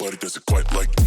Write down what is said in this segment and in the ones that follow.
nobody does it quite like me.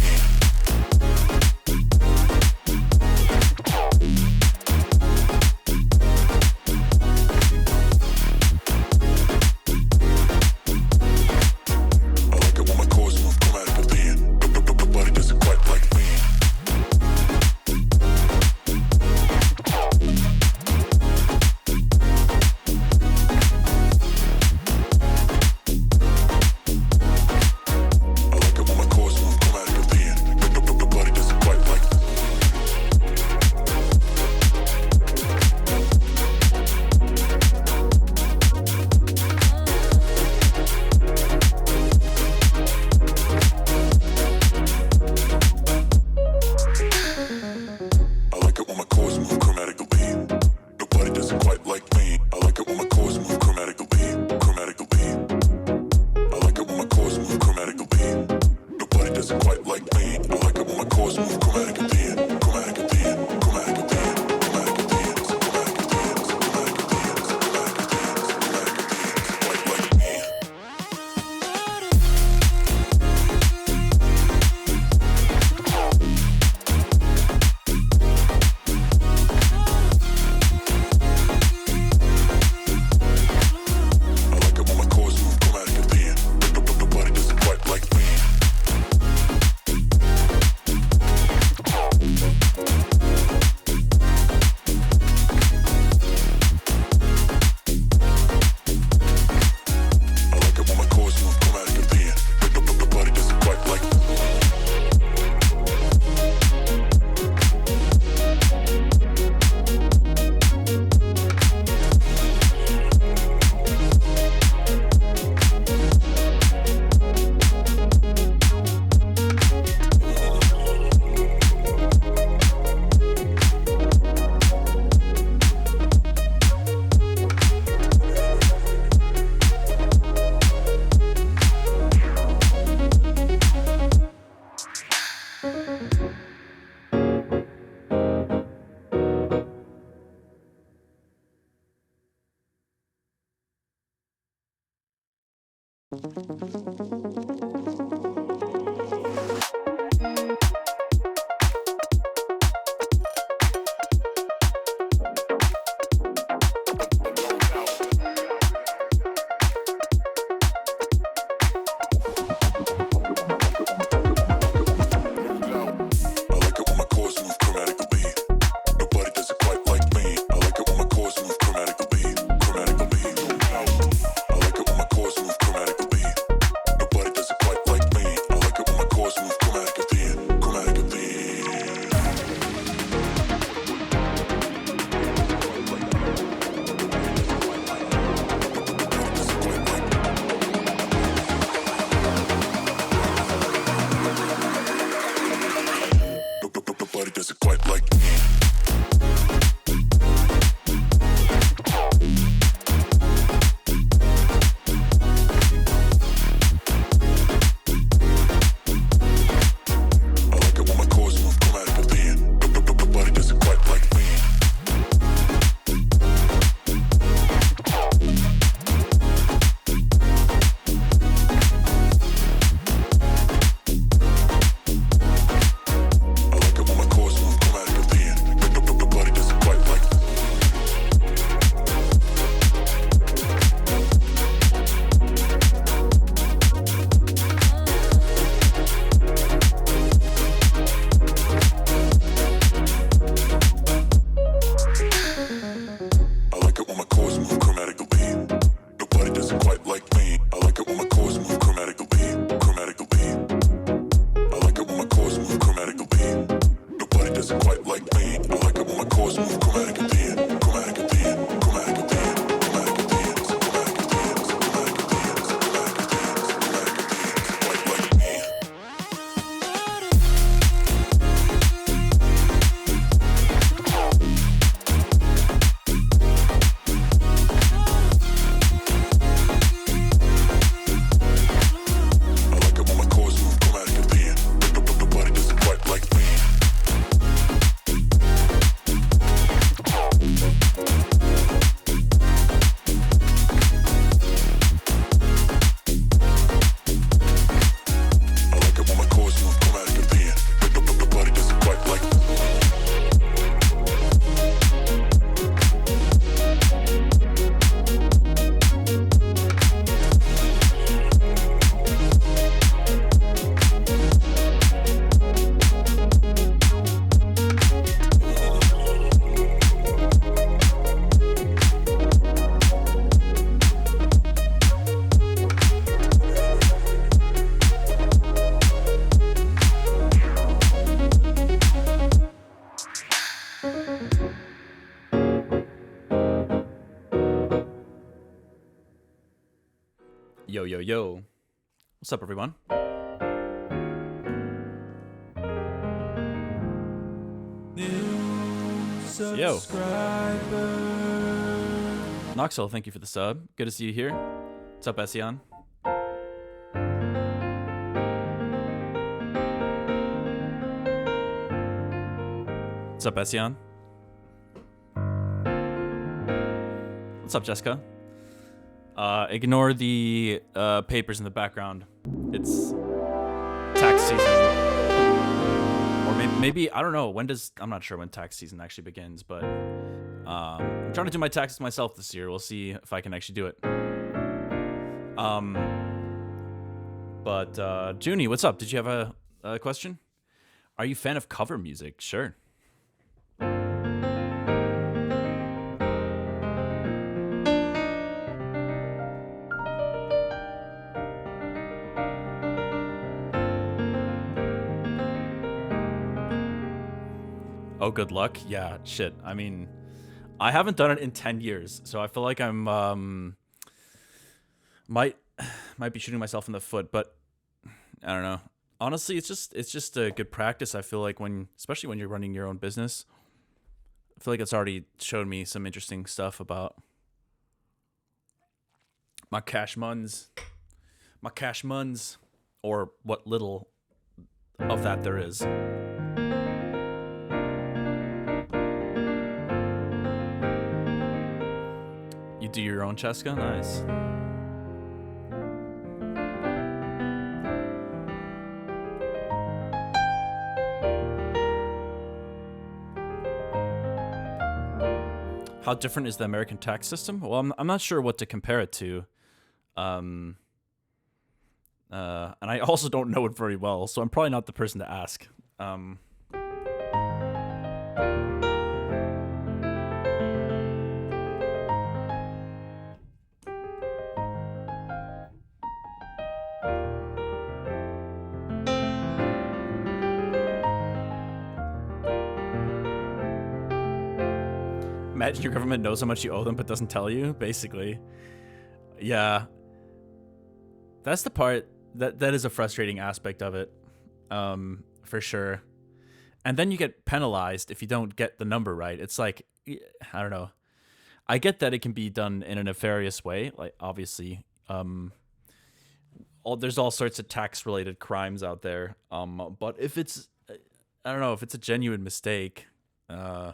Yo, yo, yo. What's up, everyone? Yo. Noxel, thank you for the sub. Good to see you here. What's up, Ession? What's up, Ession? What's up, Jessica? Ignore the papers in the background. It's tax season. Or maybe I don't know, I'm not sure when tax season actually begins, but I'm trying to do my taxes myself this year. We'll see if I can actually do it. But Junie, what's up? Did you have a question? Are you a fan of cover music? Sure. Oh, good luck. Yeah, shit. I mean, I haven't done it in 10 years, so I feel like I'm might be shooting myself in the foot, but I don't know. Honestly, it's just a good practice. I feel like especially when you're running your own business, I feel like it's already showed me some interesting stuff about my cash muns, or what little of that there is. You do your own Cheska? Nice. How different is the American tax system? Well, I'm not sure what to compare it to. And I also don't know it very well, so I'm probably not the person to ask. Imagine your government knows how much you owe them but doesn't tell you, basically. Yeah. That's the part that is a frustrating aspect of it. For sure. And then you get penalized if you don't get the number right. It's like, I don't know. I get that it can be done in a nefarious way. Like, obviously, there's all sorts of tax-related crimes out there. But if it's, I don't know, if it's a genuine mistake, yeah,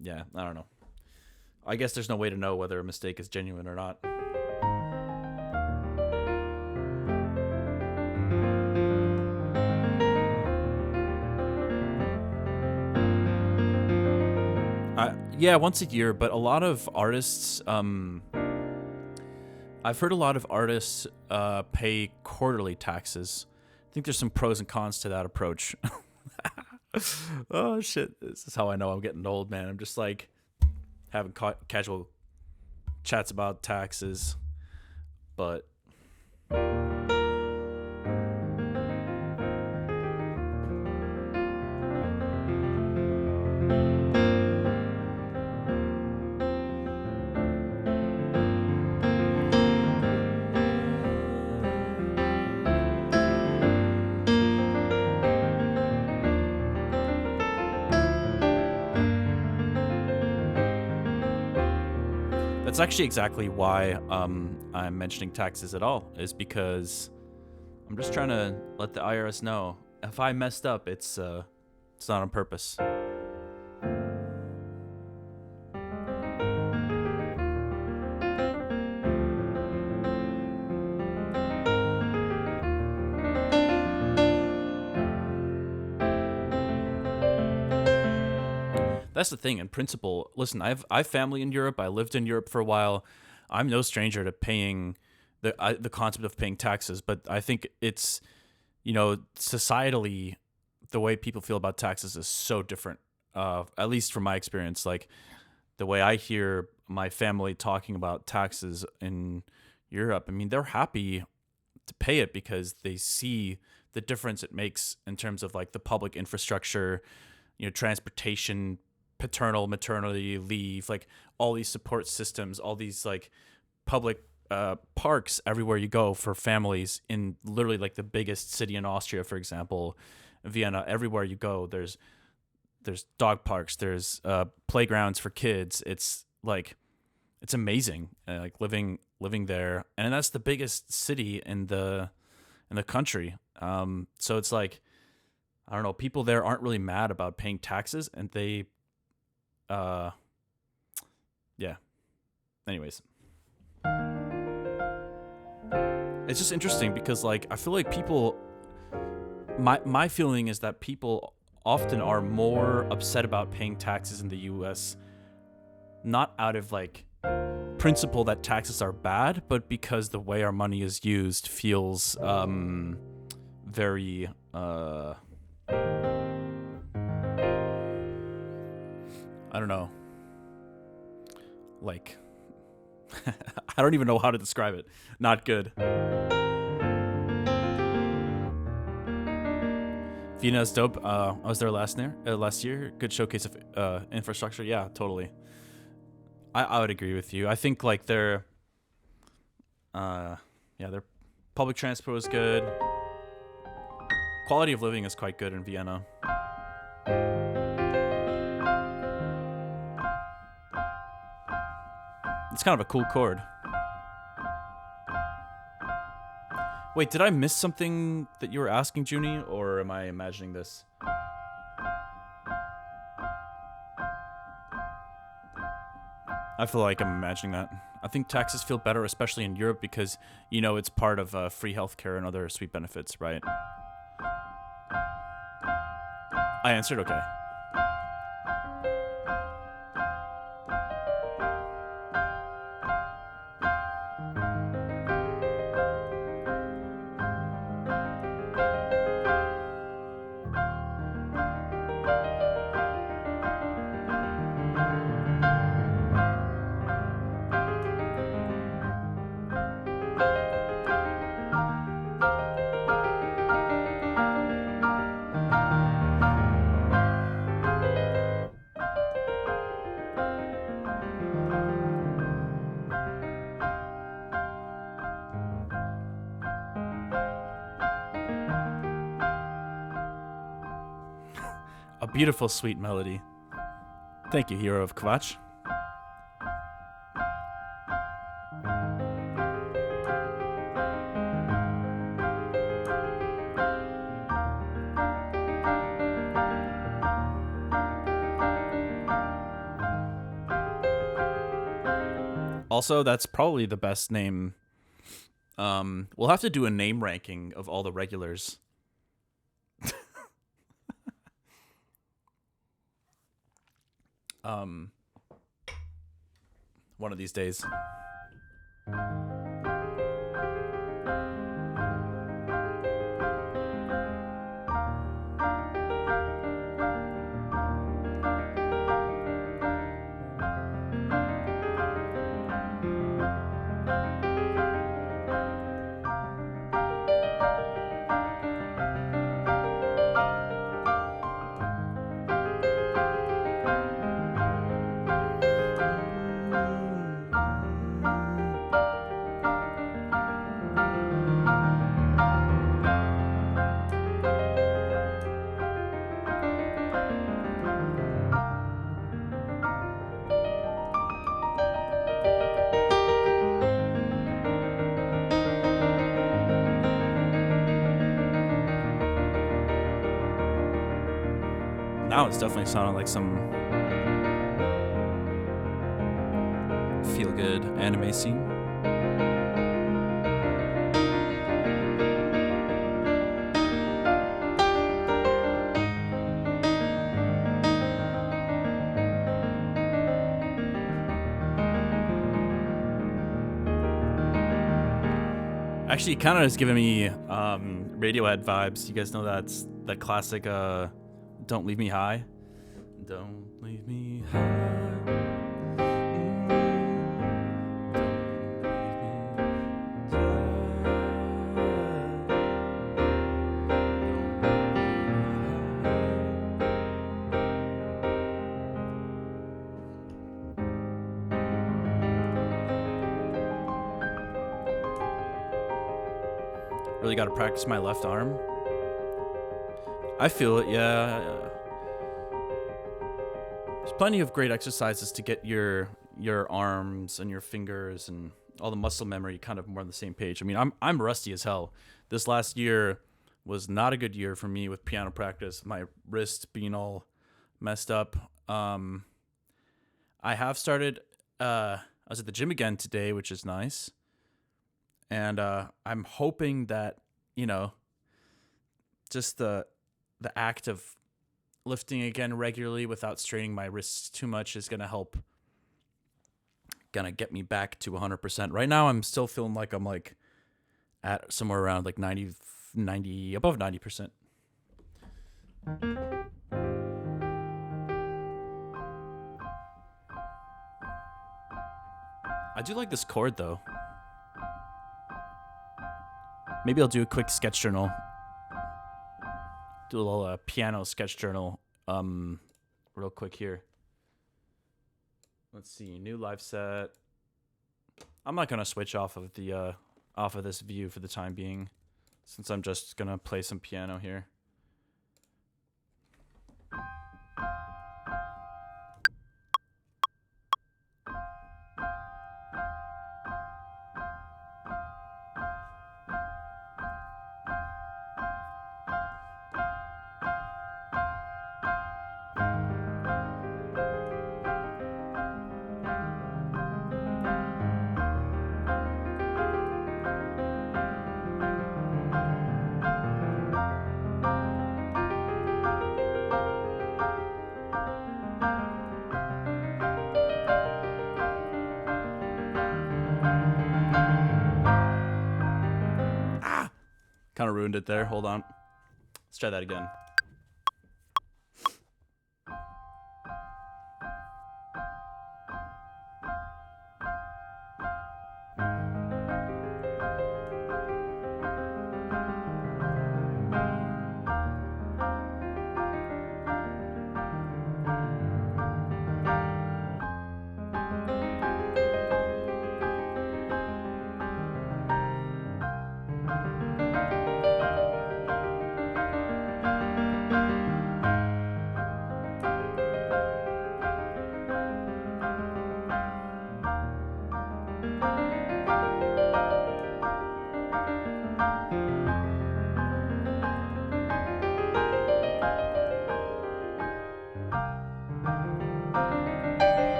I don't know. I guess there's no way to know whether a mistake is genuine or not. Yeah, once a year, but a lot of artists, I've heard a lot of artists pay quarterly taxes. I think there's some pros and cons to that approach. Oh, shit. This is how I know I'm getting old, man. I'm just like having casual chats about taxes, but that's actually exactly why I'm mentioning taxes at all, is because I'm just trying to let the IRS know if I messed up, it's not on purpose. That's the thing. In principle, listen, I've family in Europe. I lived in Europe for a while. I'm no stranger to paying the concept of paying taxes, but I think it's, societally, the way people feel about taxes is so different. At least from my experience, like the way I hear my family talking about taxes in Europe, I mean, they're happy to pay it because they see the difference it makes in terms of like the public infrastructure, transportation, paternal maternity leave, like all these support systems, all these like public parks everywhere you go for families in literally like the biggest city in Austria, for example, Vienna. Everywhere you go, there's dog parks, there's playgrounds for kids. It's like it's amazing, like living there, and that's the biggest city in the country. So it's like I don't know, people there aren't really mad about paying taxes, and they, yeah. Anyways, it's just interesting because like I feel like people, my feeling is that people often are more upset about paying taxes in the U.S. not out of like principle that taxes are bad, but because the way our money is used feels very I don't know, like I don't even know how to describe it. Not good. Vienna's dope. I was there last year. Good showcase of infrastructure. Yeah, totally. I would agree with you. I think like their public transport is good. Quality of living is quite good in Vienna. It's kind of a cool chord. Wait, did I miss something that you were asking, Junie, or am I imagining this? I feel like I'm imagining that. I think taxes feel better, especially in Europe, because, you know, it's part of free healthcare and other sweet benefits, right? I answered okay. A beautiful, sweet melody. Thank you, Hero of Kvach. Also, that's probably the best name. We'll have to do a name ranking of all the regulars. One of these days. Now it's definitely sounding like some feel-good anime scene. Actually, it kind of is giving me Radiohead vibes. You guys know that's that classic Don't Leave Me High. Don't leave me high. Really got to practice my left arm. I feel it, yeah. There's plenty of great exercises to get your arms and your fingers and all the muscle memory kind of more on the same page. I mean, I'm rusty as hell. This last year was not a good year for me with piano practice. My wrist being all messed up. I have started. I was at the gym again today, which is nice, and I'm hoping that just the act of lifting again regularly without straining my wrists too much is gonna help. Gonna get me back to 100%. Right now, I'm still feeling like I'm like at somewhere around like 90 above 90%. I do like this chord though. Maybe I'll do a quick sketch journal. Do a little piano sketch journal real quick here. Let's see, new live set. I'm not gonna switch off of this view for the time being, since I'm just gonna play some piano here. Kind of ruined it there. Hold on. Let's try that again.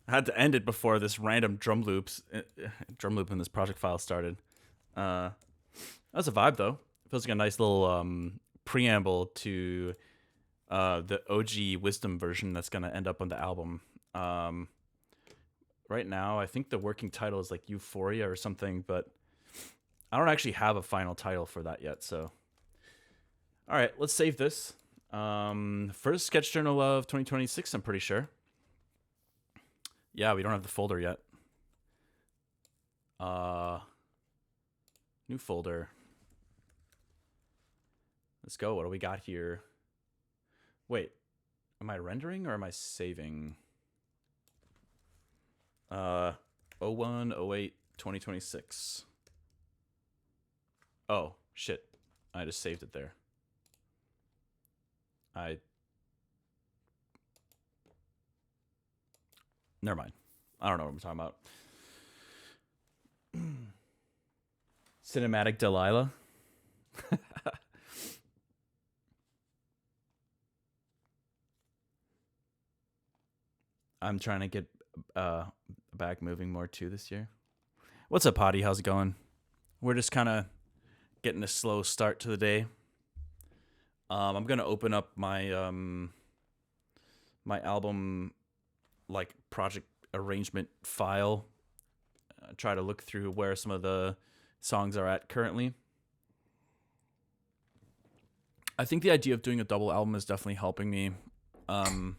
I had to end it before this random drum loop in this project file started. That was a vibe though. It feels like a nice little preamble to the OG Wisdom version that's gonna end up on the album. Right now, I think the working title is like Euphoria or something, but I don't actually have a final title for that yet. So, all right, let's save this. First sketch journal of 2026, I'm pretty sure. Yeah, we don't have the folder yet. New folder. Let's go. What do we got here? Wait, am I rendering or am I saving? Oh 01, 08, 2026. Oh, shit. I just saved it there. Never mind. I don't know what I'm talking about. Cinematic Delilah. I'm trying to get back moving more too this year. What's up, Potty? How's it going? We're just kind of getting a slow start to the day. I'm gonna open up my my album like project arrangement file. Try to look through where some of the songs are at currently. I think the idea of doing a double album is definitely helping me. I'm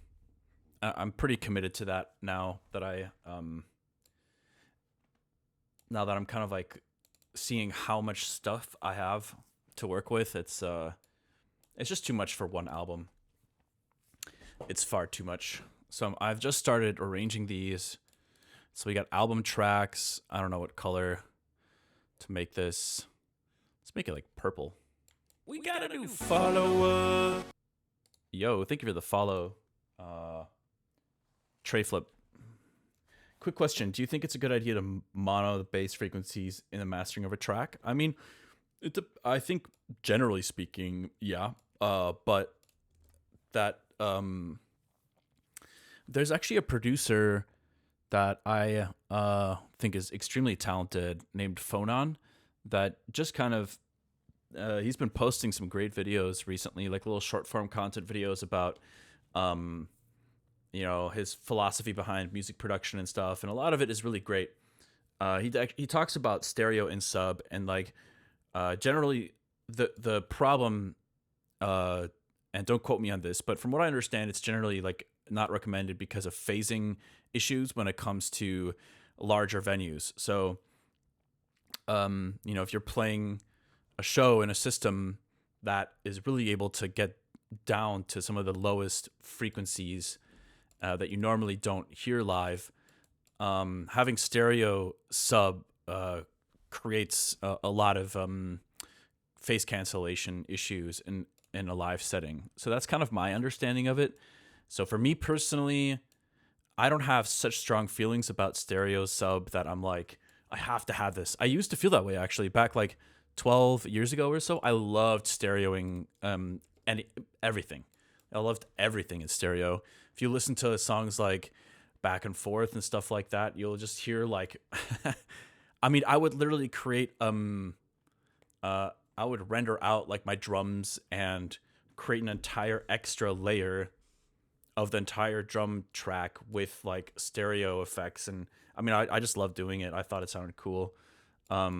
pretty committed to that now that I'm kind of like seeing how much stuff I have to work with. It's just too much for one album. It's far too much. So I've just started arranging these. So we got album tracks. I don't know what color to make this. Let's make it like purple. We got a new follower. Yo, thank you for the follow. Tray Flip. Quick question. Do you think it's a good idea to mono the bass frequencies in the mastering of a track? I mean, I think generally speaking, yeah. But that there's actually a producer that I think is extremely talented named Phonon that just kind of he's been posting some great videos recently, like little short form content videos about his philosophy behind music production and stuff, and a lot of it is really great. He talks about stereo and sub, and like generally the problem, and don't quote me on this, but from what I understand, it's generally like not recommended because of phasing issues when it comes to larger venues. So, if you're playing a show in a system that is really able to get down to some of the lowest frequencies that you normally don't hear live, having stereo sub creates a lot of phase cancellation issues in a live setting. So that's kind of my understanding of it. So for me personally, I don't have such strong feelings about stereo sub that I'm like, I have to have this. I used to feel that way actually back like 12 years ago or so. I loved stereoing and everything. I loved everything in stereo. If you listen to songs like Back and Forth and stuff like that, you'll just hear like, I mean, I would literally create, I would render out like my drums and create an entire extra layer of the entire drum track with like stereo effects. And I mean, I just love doing it. I thought it sounded cool. Yeah,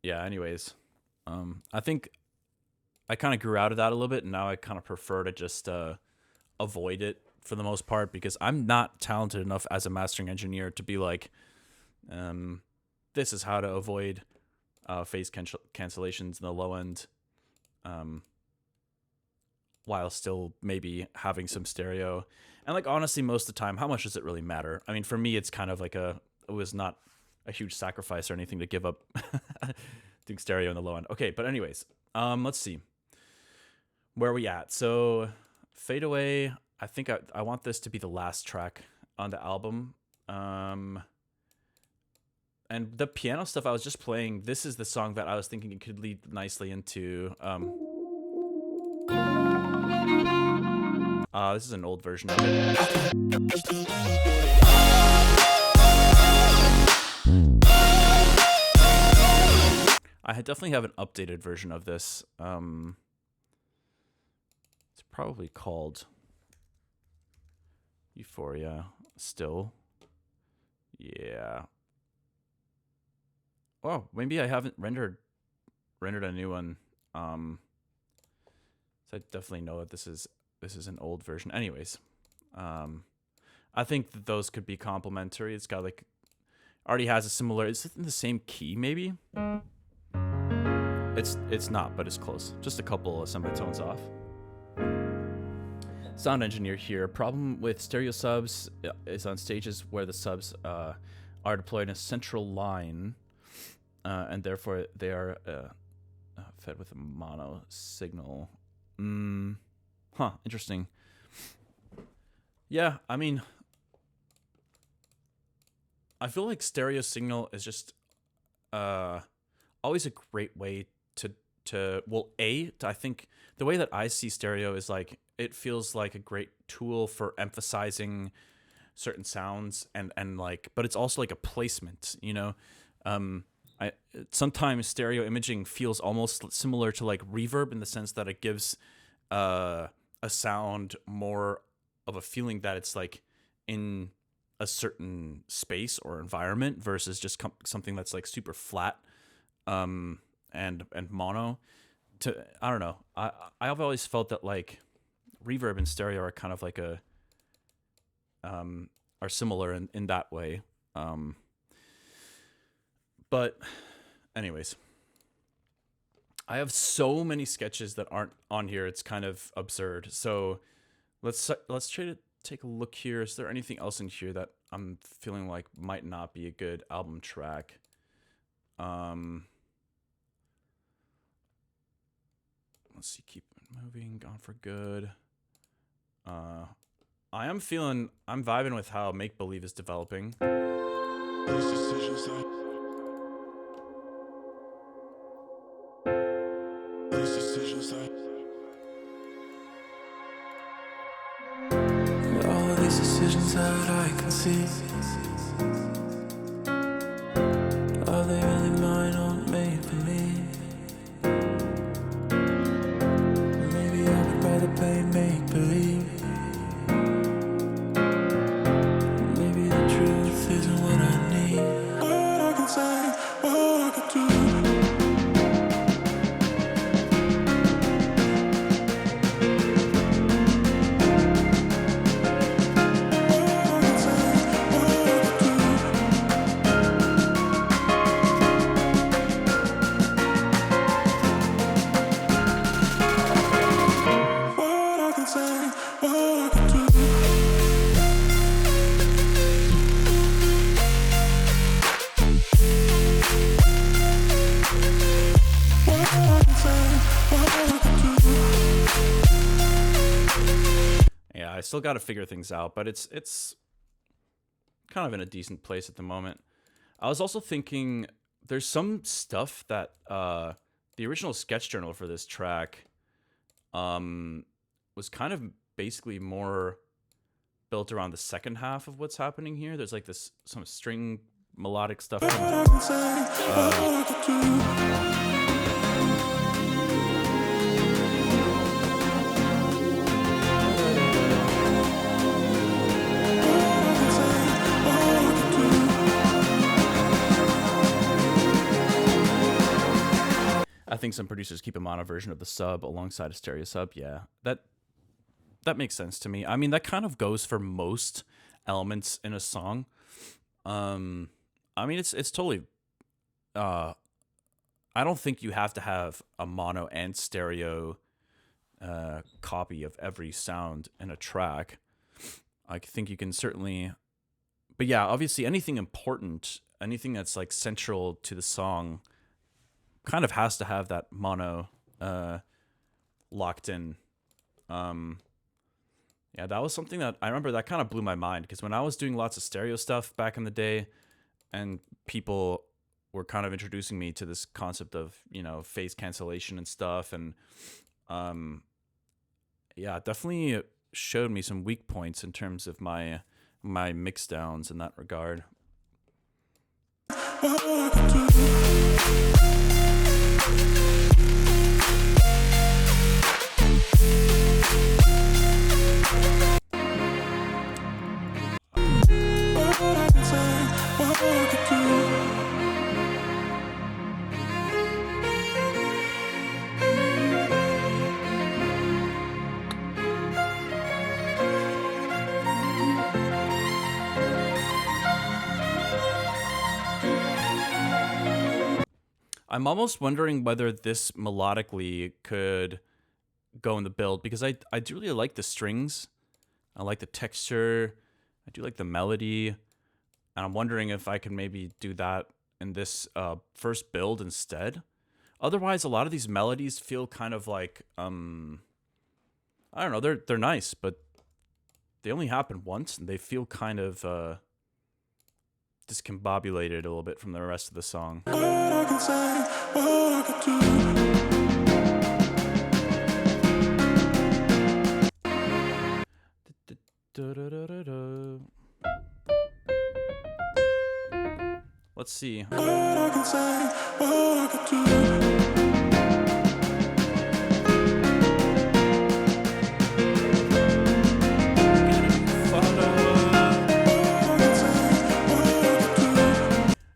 anyways, I think I kind of grew out of that a little bit, and now I kind of prefer to just avoid it for the most part, because I'm not talented enough as a mastering engineer to be like, this is how to avoid phase cancellations in the low end, while still maybe having some stereo. And like, honestly, most of the time, how much does it really matter? I mean, for me, it's kind of like it was not a huge sacrifice or anything to give up doing stereo in the low end. Okay, but anyways, let's see. Where are we at? So Fade Away, I think I want this to be the last track on the album. And the piano stuff I was just playing, this is the song that I was thinking it could lead nicely into. This is an old version of it. I definitely have an updated version of this. It's probably called Euphoria still. Yeah. Oh, maybe I haven't rendered a new one. So I definitely know that this is an old version. Anyways, I think that those could be complementary. It's got like already has a similar. Is it in the same key? Maybe. It's not, but it's close. Just a couple of semitones off. Sound engineer here. Problem with stereo subs is on stages where the subs are deployed in a central line, and therefore they are fed with a mono signal. Interesting. Yeah, I mean, I feel like stereo signal is just always a great way I think the way that I see stereo is like it feels like a great tool for emphasizing certain sounds and like, but it's also like a placement, you know. I sometimes stereo imaging feels almost similar to like reverb in the sense that it gives a sound more of a feeling that it's like in a certain space or environment versus just something that's like super flat and mono. I don't know. I've always felt that like reverb and stereo are kind of like are similar in that way. But anyways, I have so many sketches that aren't on here. It's kind of absurd. So let's try to take a look here. Is there anything else in here that I'm feeling like might not be a good album track? Let's see. Keep moving. Gone for Good. I'm vibing with how Make Believe is developing. All these decisions that I can see, are they really mine or made for me? Maybe I would rather play make believe. Maybe the truth isn't what I need. What I can say, what I can do. I still got to figure things out, but it's kind of in a decent place at the moment. I was also thinking there's some stuff that the original sketch journal for this track was kind of basically more built around the second half of what's happening here. There's like some string melodic stuff. I think some producers keep a mono version of the sub alongside a stereo sub. Yeah, that makes sense to me. I mean, that kind of goes for most elements in a song. I mean, it's totally. I don't think you have to have a mono and stereo copy of every sound in a track. I think you can certainly, but yeah, obviously anything important, anything that's like central to the song, kind of has to have that mono locked in. Yeah, that was something that I remember that kind of blew my mind, because when I was doing lots of stereo stuff back in the day and people were kind of introducing me to this concept of, you know, phase cancellation and stuff, and yeah, it definitely showed me some weak points in terms of my mix downs in that regard. I'm almost wondering whether this melodically could go in the build, because I do really like the strings. I like the texture. I do like the melody. And I'm wondering if I can maybe do that in this first build instead. Otherwise, a lot of these melodies feel kind of like, I don't know, they're nice, but they only happen once, and they feel kind of discombobulated a little bit from the rest of the song. What I can say, what I can Da-da-da-da-da. Let's see. what I can say, what I can do.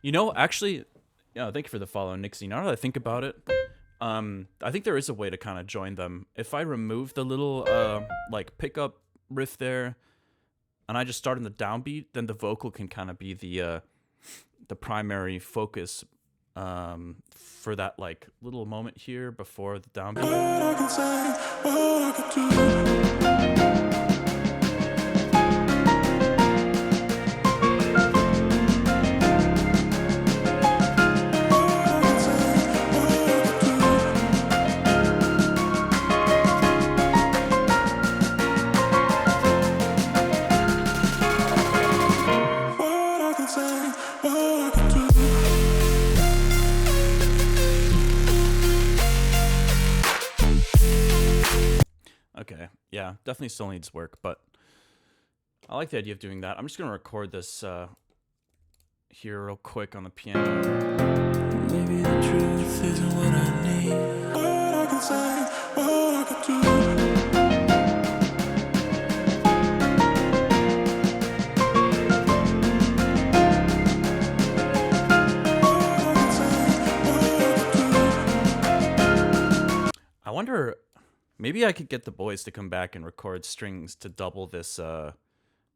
You know, actually, yeah, thank you for the follow, Nixie. Now that I think about it, I think there is a way to kind of join them. If I remove the little like pickup riff there, and I just start in the downbeat, then the vocal can kind of be the primary focus for that like little moment here before the downbeat. What I can say, what I can do. What I can say, what I can do. Okay, yeah, definitely still needs work, but I like the idea of doing that. I'm just gonna record this here real quick on the piano. Maybe the truth isn't what I need. What I can say, what I can do. What I can say, what I can do. I wonder, maybe I could get the boys to come back and record strings to double this the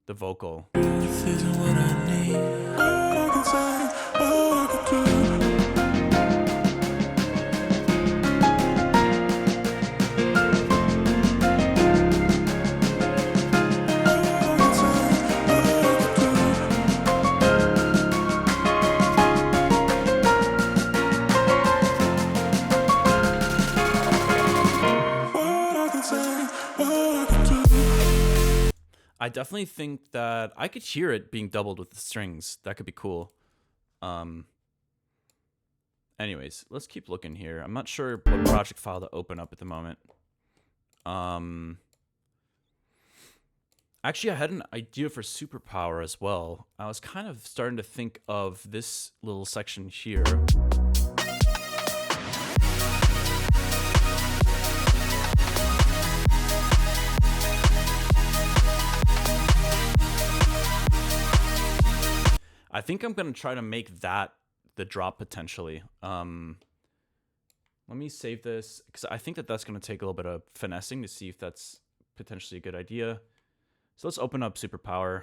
vocal. Truth isn't what I need. What I can say, what I can do. What I can say, what I can say, what I can do. I definitely think that I could hear it being doubled with the strings. That could be cool. Anyways, let's keep looking here. I'm not sure what project file to open up at the moment. Actually, I had an idea for superpower as well. I was kind of starting to think of this little section here. I think I'm going to try to make that the drop potentially. Let me save this, because I think that that's going to take a little bit of finessing to see if that's potentially a good idea. So let's open up superpower.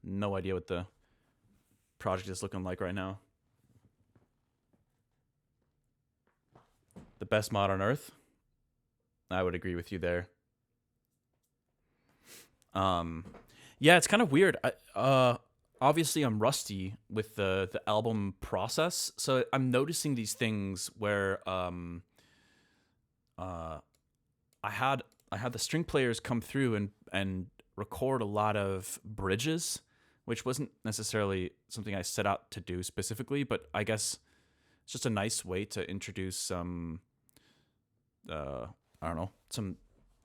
No idea what the project is looking like right now. The best mod on Earth? I would agree with you there. Yeah, it's kind of weird. Obviously I'm rusty with the album process, so I'm noticing these things where I had the string players come through and record a lot of bridges, which wasn't necessarily something I set out to do specifically, but I guess it's just a nice way to introduce some I don't know, some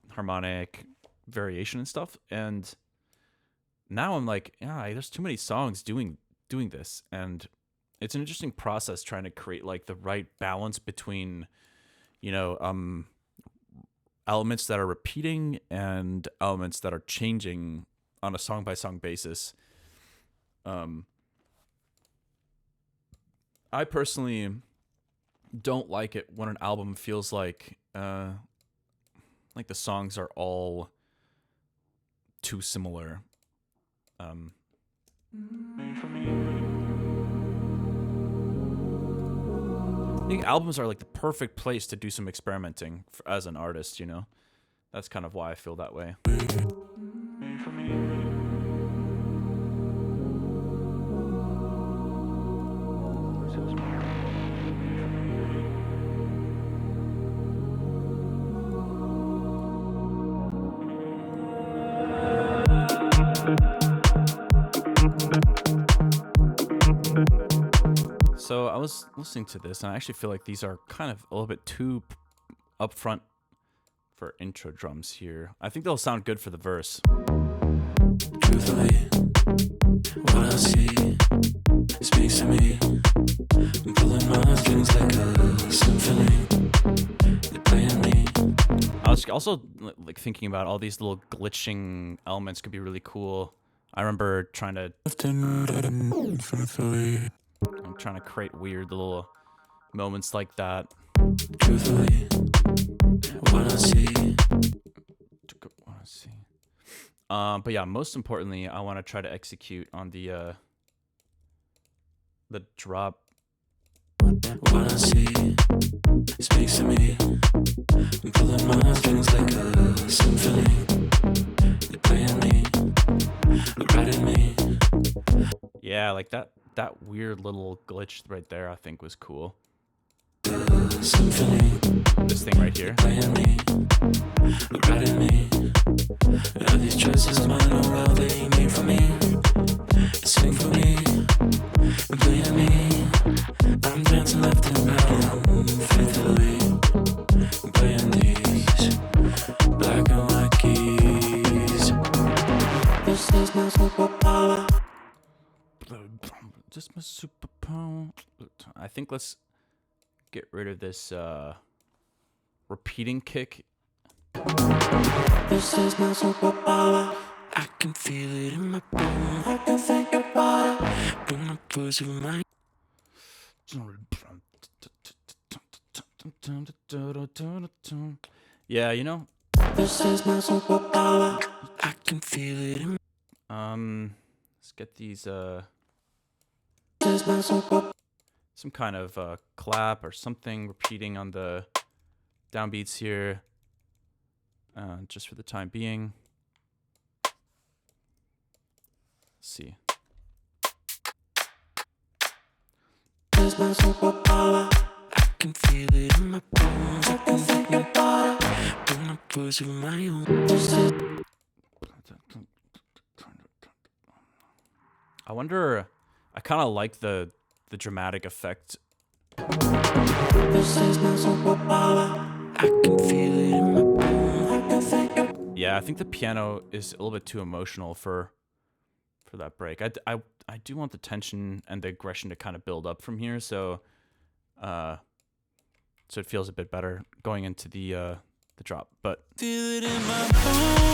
harmonic variation and stuff. And now I'm like, yeah, there's too many songs doing this, and it's an interesting process trying to create like the right balance between, you know, elements that are repeating and elements that are changing on a song by song basis. I personally don't like it when an album feels like the songs are all too similar. I think albums are like the perfect place to do some experimenting as an artist, you know? That's kind of why I feel that way. So I was listening to this, and I actually feel like these are kind of a little bit too upfront for intro drums here. I think they'll sound good for the verse. Truthfully, what I see speaks to me. I'm pulling my strings like a symphony. You're playing me. I was also like thinking about all these little glitching elements could be really cool. I remember trying to create weird little moments like that. Truthfully, what I see. But yeah, most importantly, I want to try to execute on the drop. What I see speaks to me. I'm pulling my strings like a symphony. You're playing me, writing me. Yeah, like that weird little glitch right there, I think was cool. Symphony. This thing right here. Playing me, writing me. Are these choices mine or are they made for me? Sing for me, playing me. I'm dancing left and right, faithfully. Playing these black and white keys. This is my superpower. Just my superpower. I think let's get rid of this repeating kick. This is my superpower. I can feel it in my bones. I can think about it. Bring my pussy with my. Yeah, you know. This is my superpower. I can feel it in. Let's get these This is my superpower. some kind of clap or something repeating on the downbeats here, just for the time being. Let's see. This is my superpower. I can feel it in my bones. I can think about it. Bring my pussy with my own. This is. I wonder. I kind of like the dramatic effect. This is my superpower. I can feel it in my bones. I can think about it. Yeah, I think the piano is a little bit too emotional for that break. I do want the tension and the aggression to kind of build up from here, so it feels a bit better going into the drop. But Feel it in my bones.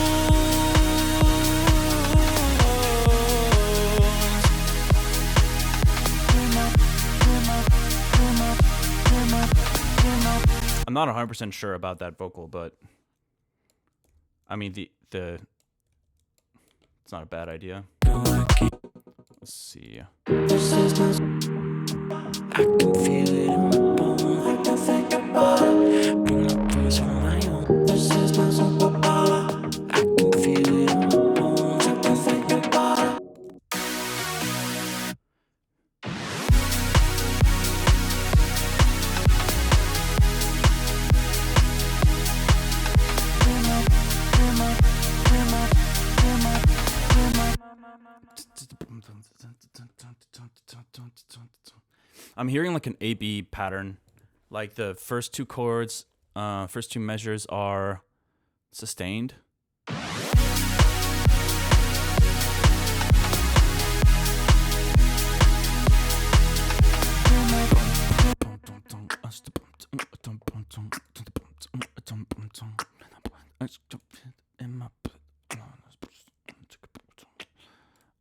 I'm not 100% sure about that vocal, but I mean the it's not a bad idea. Let's see. This is my. I can feel it in my bones. I can think about it. Bring my pussy with my own. This is my superpower. I can feel it in my bones. I can think about it. I'm hearing like an A-B pattern. Like the first two chords, first two measures are sustained.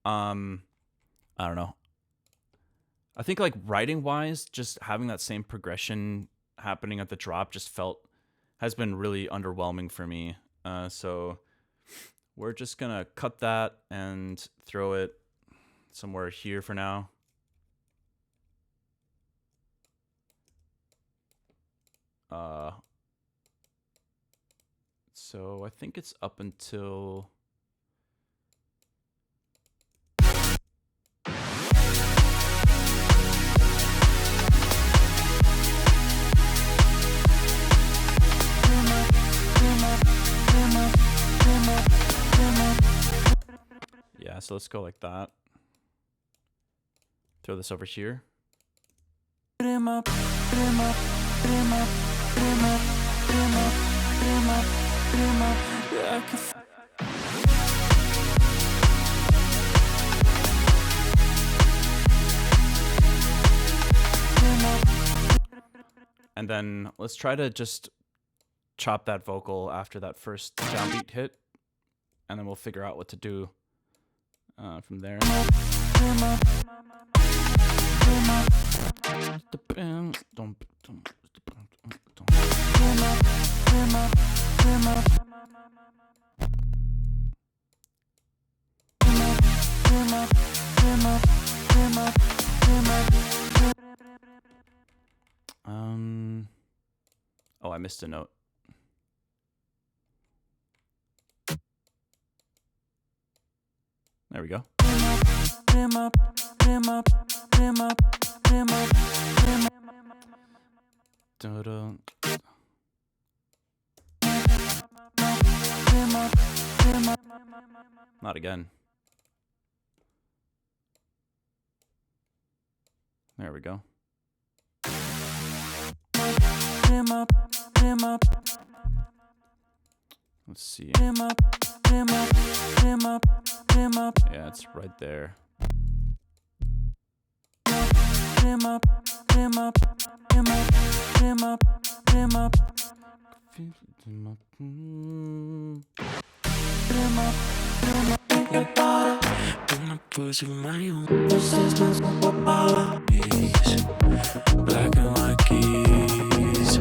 I don't know. I think like writing wise, just having that same progression happening at the drop just has been really underwhelming for me. So we're just gonna cut that and throw it somewhere here for now. So I think it's up until. Yeah, so let's go like that. Throw this over here. And then let's try to just chop that vocal after that first downbeat hit, and then we'll figure out what to do from there. Oh, I missed a note. There we go. Not again. There we go. Let's see. Yeah, it's right there. Black and white keys.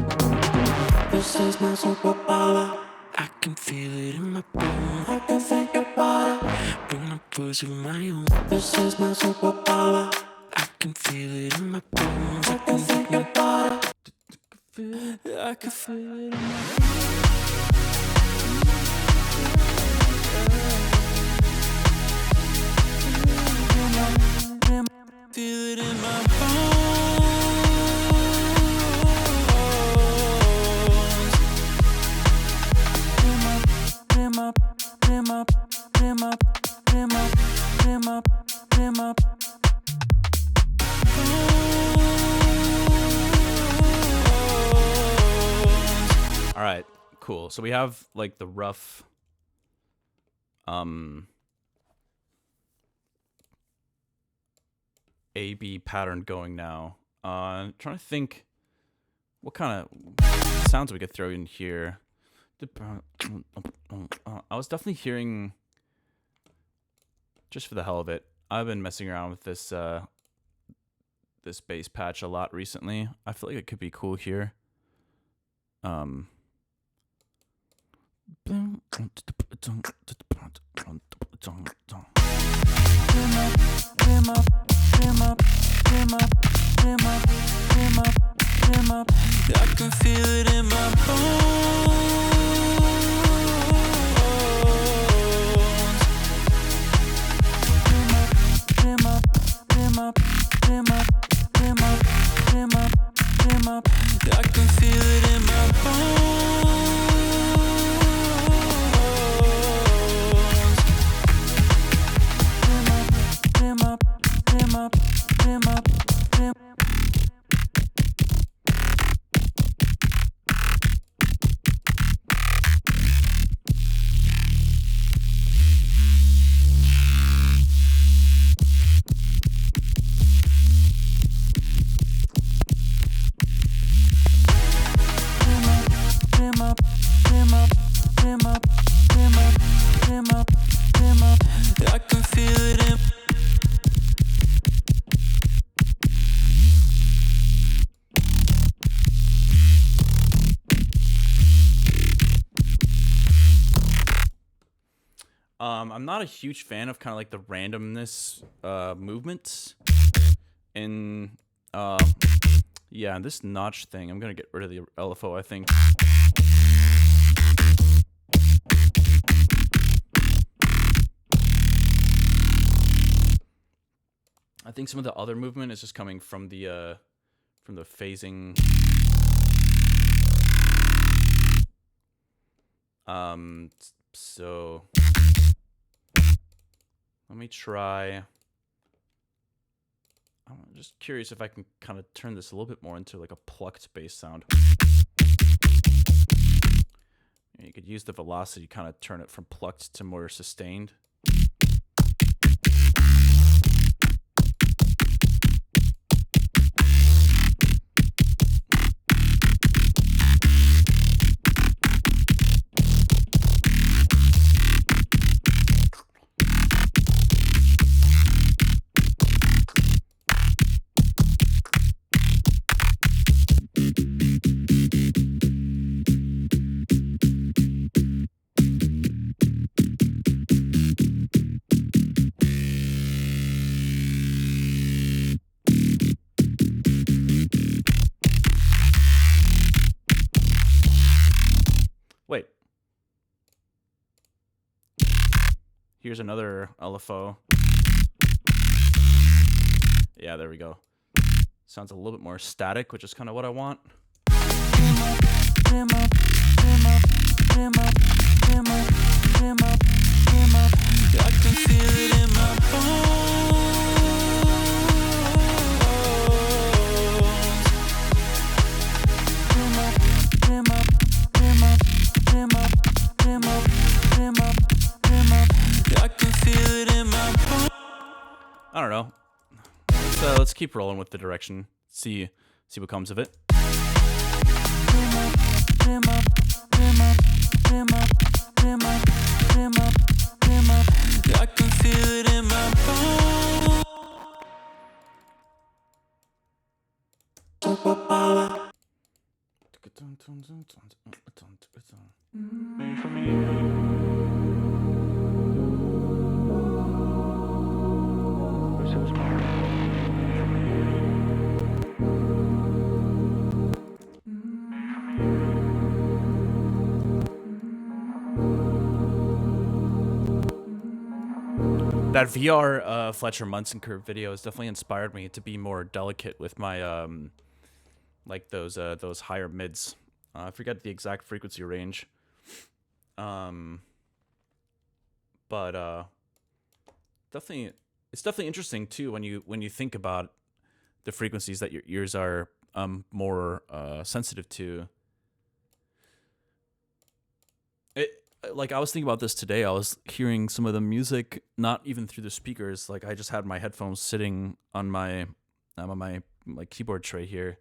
This is my superpower. I can feel it in my bones. I can think about it. Bring my pussy with my own. This is my superpower. I can feel it in my bones. I can think about it. I can feel it in my bones. Feel it in my bones. All right, cool. So we have like the rough A-B pattern going now. Trying to think what kind of sounds we could throw in here. I was definitely hearing, just for the hell of it, I've been messing around with this this bass patch a lot recently. I feel like it could be cool here. I can feel it in my bones. I can feel it in my bones. I can feel it in. I'm not a huge fan of kind of like the randomness movements in Yeah, and this notch thing, I'm gonna get rid of the LFO, I think. I think some of the other movement is just coming from the phasing. So let me try. I'm just curious if I can kind of turn this a little bit more into like a plucked bass sound. You could use the velocity, kind of turn it from plucked to more sustained. Wait. Here's another LFO. Yeah, there we go. Sounds a little bit more static, which is kind of what I want. I can feel it in my I don't know. So let's keep rolling with the direction. See what comes of it. I can feel it in my bones. For me. That VR Fletcher Munson curve video has definitely inspired me to be more delicate with my like those higher mids. I forget the exact frequency range. But definitely it's definitely interesting too when you think about the frequencies that your ears are more sensitive to. Like I was thinking about this today. I was hearing some of the music not even through the speakers. Like I just had my headphones sitting on my like keyboard tray here,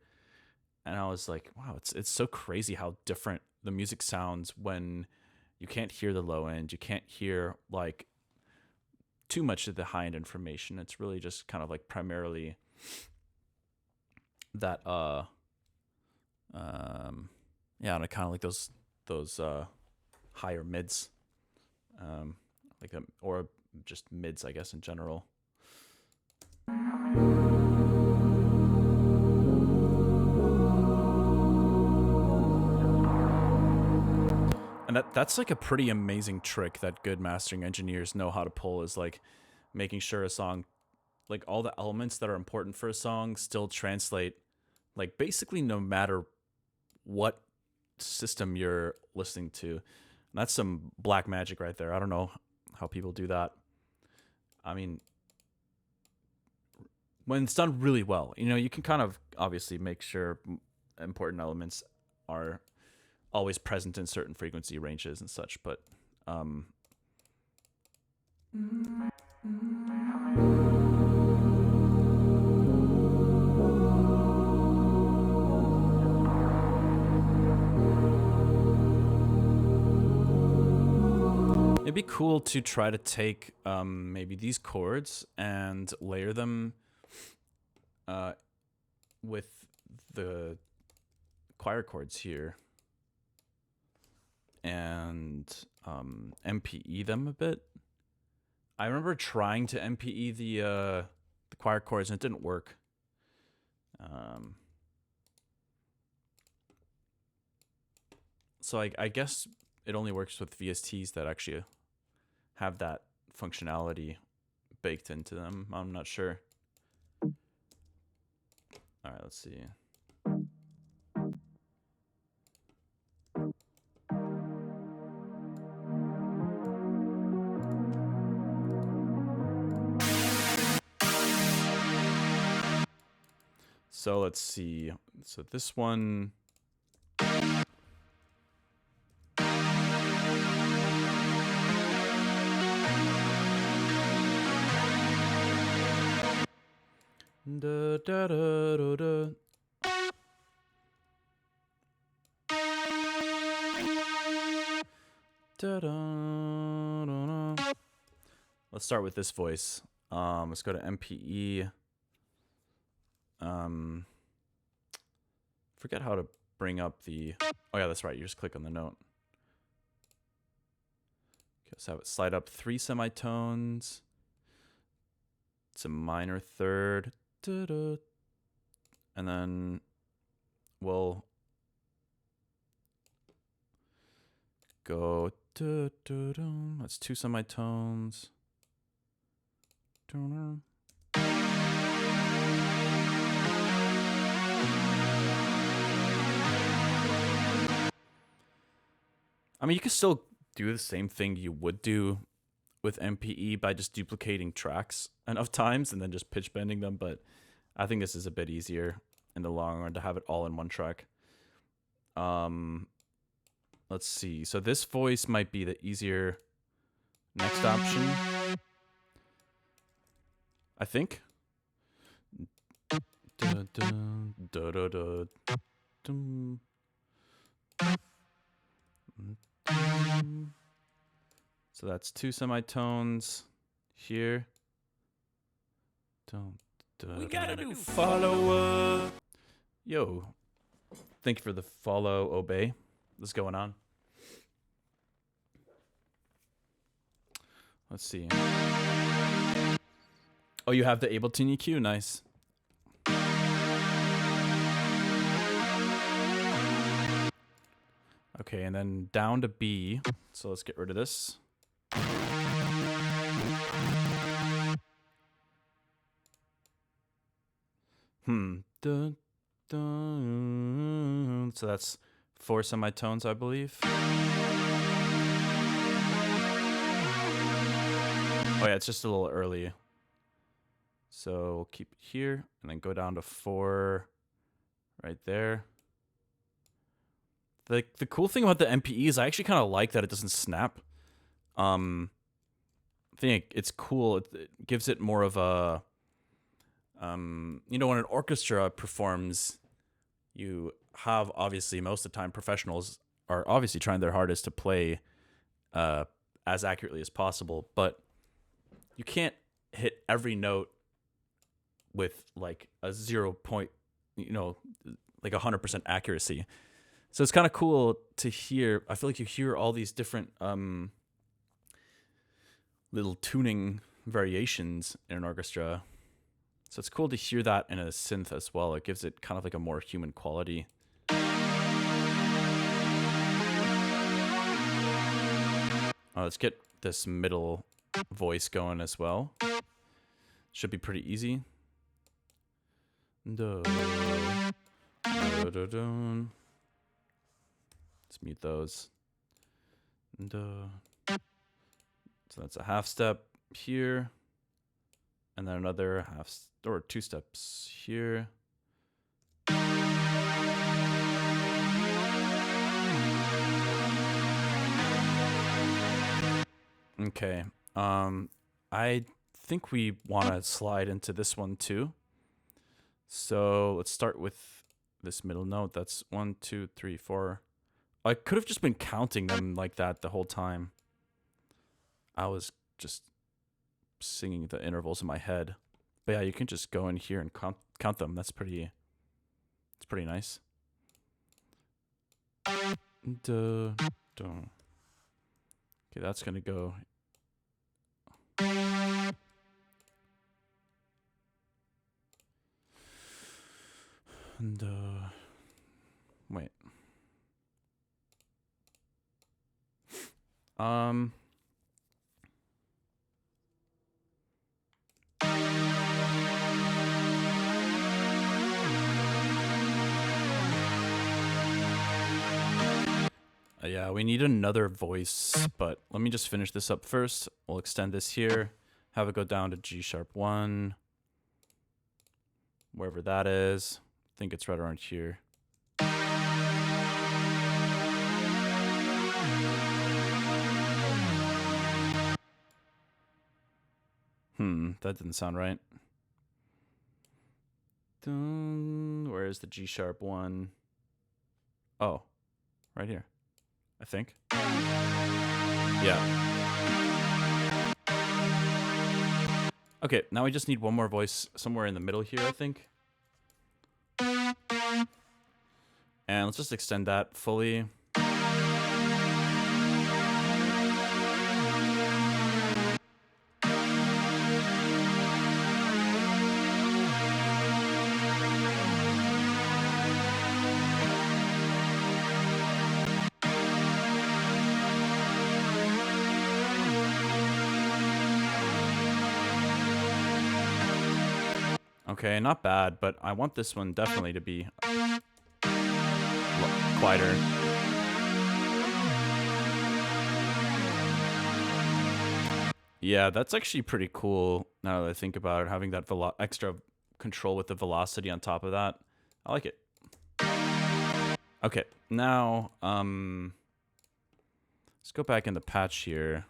and I was like, wow, it's so crazy how different the music sounds when you can't hear the low end, you can't hear like too much of the high end information. It's really just kind of like primarily that yeah, and kind of like those higher mids, like or just mids, I guess, in general. And that's like a pretty amazing trick that good mastering engineers know how to pull, is like making sure a song, like all the elements that are important for a song still translate, like basically no matter what system you're listening to. And that's some black magic right there. I don't know how people do that. I mean, when it's done really well, you can kind of obviously make sure important elements are always present in certain frequency ranges and such, but it'd be cool to try to take maybe these chords and layer them with the choir chords here and MPE them a bit. I remember trying to MPE the choir chords and it didn't work. So I guess it only works with VSTs that actually have that functionality baked into them. I'm not sure. All right, let's see. So let's see. So this one. Da, da, da, da, da. Da, da, da, da. Let's start with this voice. Let's go to MPE. Forget how to bring up the. Oh yeah, that's right. You just click on the note. Okay, let's have it slide up 3 semitones. It's a minor third. Da, da. And then we'll go. Da, da, da. That's 2 semitones. Da, da. I mean, you can still do the same thing you would do with MPE by just duplicating tracks enough times and then just pitch bending them, but I think this is a bit easier in the long run to have it all in one track. Let's see. So this voice might be the easier next option, I think. Da, da, da, da, da, dum. So that's 2 semitones here. We got a new follower. Yo, thank you for the follow, Obey. What's going on? Let's see. Oh, you have the Ableton EQ? Nice. Okay, and then down to B. So let's get rid of this. Dun, dun. So that's 4 semitones, I believe. Oh yeah, it's just a little early. So we'll keep it here and then go down to 4 right there. The cool thing about the MPE is I actually kind of like that it doesn't snap. I think it's cool. It gives it more of a, you know, when an orchestra performs, you have obviously most of the time professionals are obviously trying their hardest to play as accurately as possible, but you can't hit every note with like a 0 point, you know, like 100% accuracy. So it's kind of cool to hear. I feel like you hear all these different little tuning variations in an orchestra. So it's cool to hear that in a synth as well. It gives it kind of like a more human quality. Let's get this middle voice going as well. Should be pretty easy. Let's mute those. So that's a half step here. And then another or 2 steps here. Okay. I think we want to slide into this one too. So let's start with this middle note. That's 1, 2, 3, 4. I could have just been counting them like that the whole time. I was just singing the intervals in my head. But yeah, you can just go in here and count them. That's pretty nice. Okay, that's gonna go. And wait. Um. Yeah, we need another voice, but let me just finish this up first. We'll extend this here, have it go down to G#1, wherever that is. I think it's right around here. That didn't sound right. Where is the G#1? Oh, right here, I think. Yeah. Okay, now we just need one more voice somewhere in the middle here, I think. And let's just extend that fully. Okay, not bad, but I want this one definitely to be quieter. Yeah, that's actually pretty cool now that I think about it, having that extra control with the velocity on top of that. I like it. Okay, now let's go back in the patch here.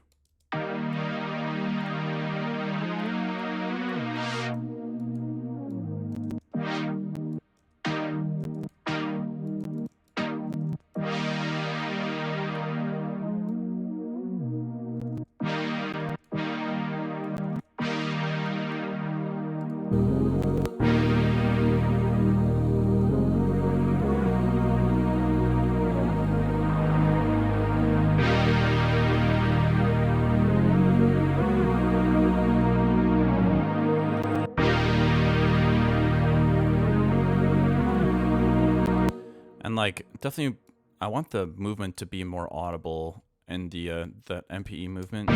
And like, definitely, I want the movement to be more audible in the MPE movement.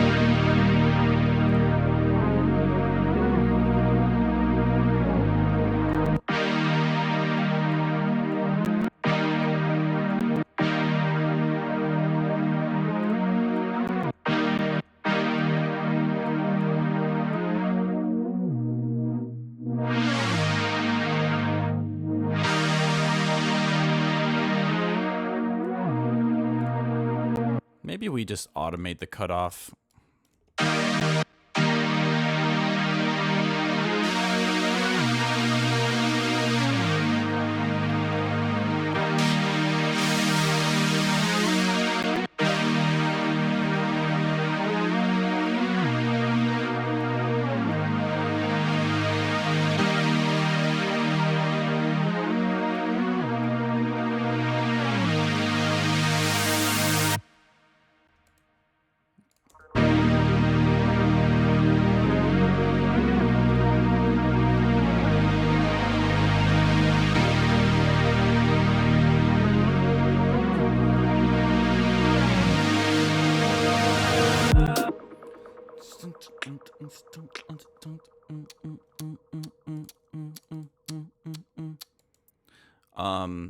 Maybe we just automate the cutoff.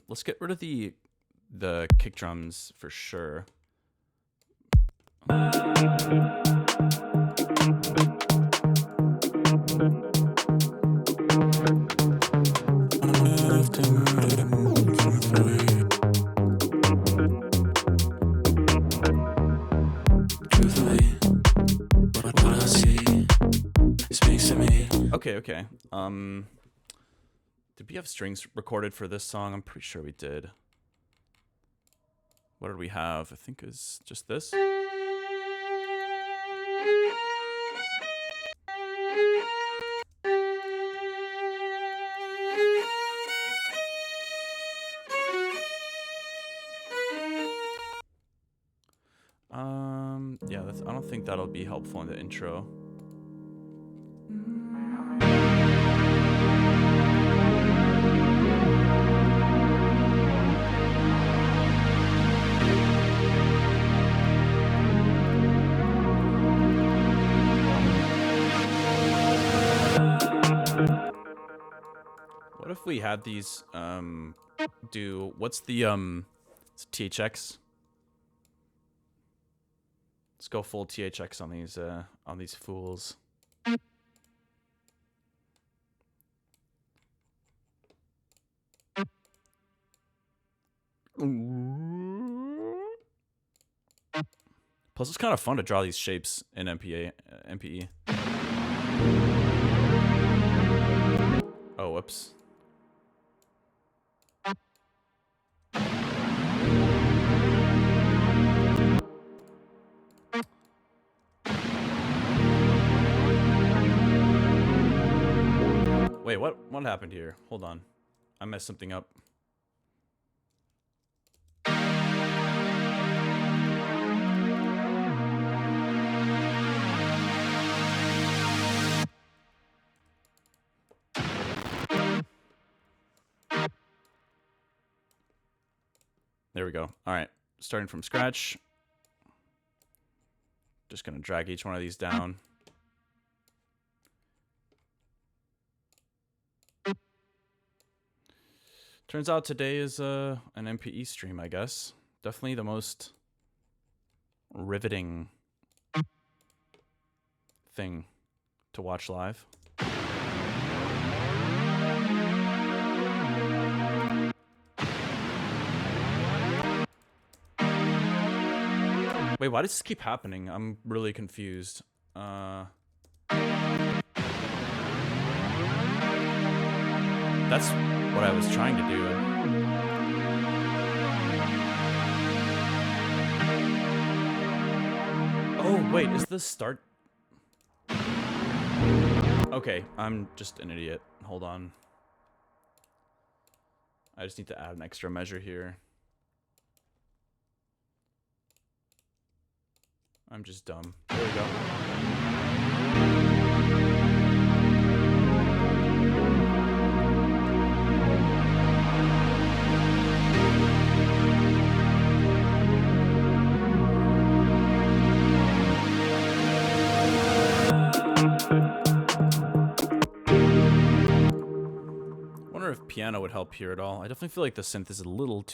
Let's get rid of the kick drums for sure. Okay. Did we have strings recorded for this song? I'm pretty sure we did. What did we have? I think it's just this. Yeah, I don't think that'll be helpful in the intro. What if we had these do what's the it's THX? Let's go full THX on these fools. Plus, it's kind of fun to draw these shapes in MPE. Oh, whoops. Wait, what happened here? Hold on. I messed something up. There we go. All right, starting from scratch. Just gonna drag each one of these down. Turns out today is an MPE stream, I guess. Definitely the most riveting thing to watch live. Wait, why does this keep happening? I'm really confused. That's what I was trying to do. Oh, wait, is this start? Okay, I'm just an idiot. Hold on. I just need to add an extra measure here. I'm just dumb. There we go. Wonder if piano would help here at all. I definitely feel like the synth is a little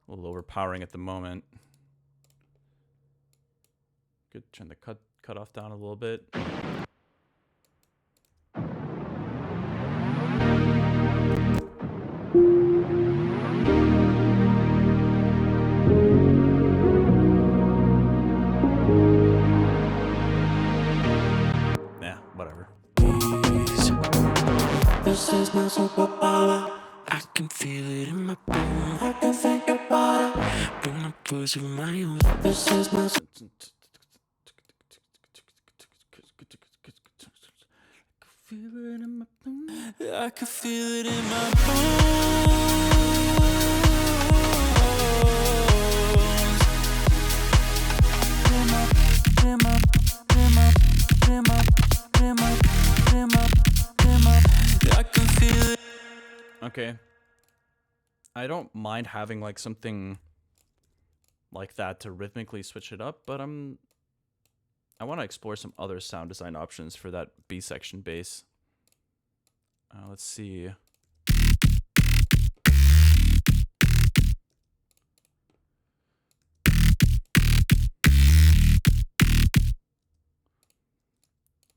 overpowering at the moment. Could turn the cut off down a little bit. Yeah, whatever. This is my superpower. I can feel it in my bones. I can think about it. Bring my voice with my own. This is my I can feel it in my bones. Okay. I don't mind having like something like that to rhythmically switch it up, but I want to explore some other sound design options for that B section bass. Let's see.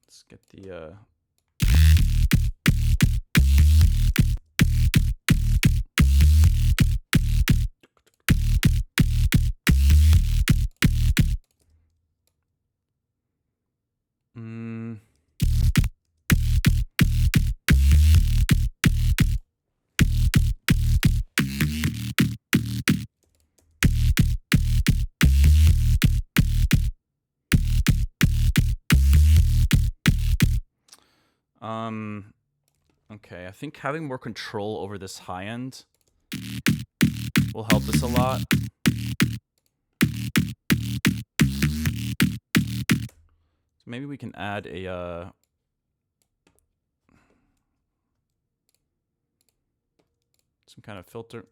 Let's get the Okay, I think having more control over this high end will help us a lot. So maybe we can add a some kind of filter.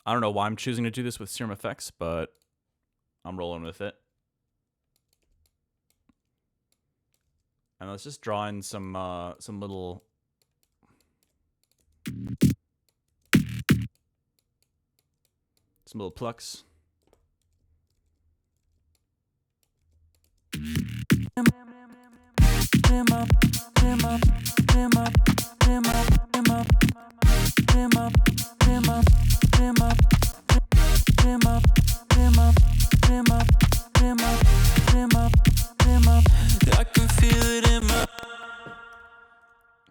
I don't know why I'm choosing to do this with Serum Effects, but I'm rolling with it. And let's just draw in some little plucks.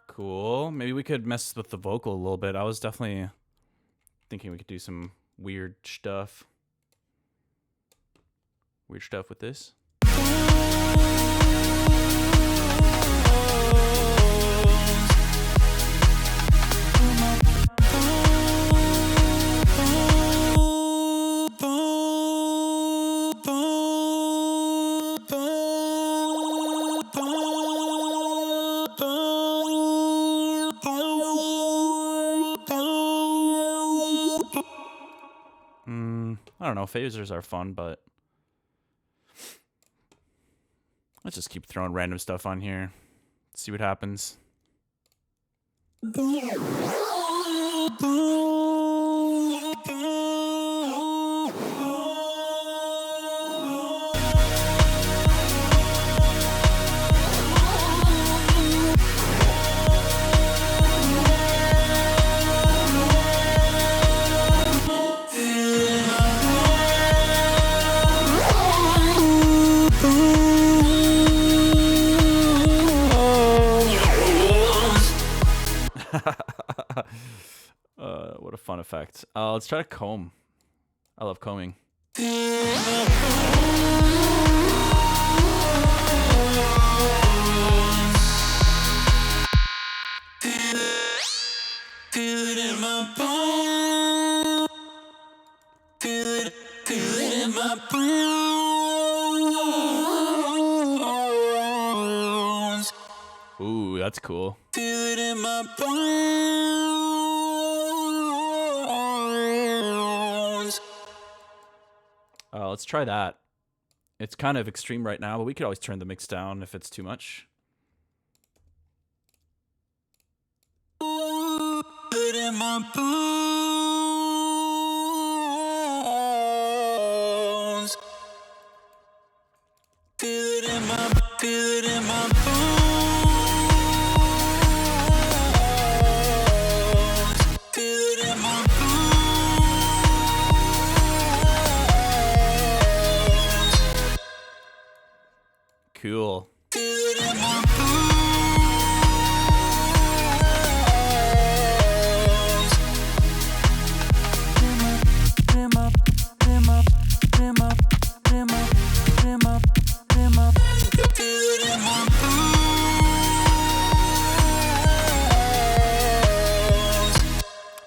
Cool. Maybe we could mess with the vocal a little bit. I was definitely thinking we could do some weird stuff. Weird stuff with this. I don't know. Phasers are fun, but let's just keep throwing random stuff on here. See what happens. What a fun effect. Let's try to comb. I love combing. Ooh, that's cool. Let's try that. It's kind of extreme right now, but we could always turn the mix down if it's too much. Cool.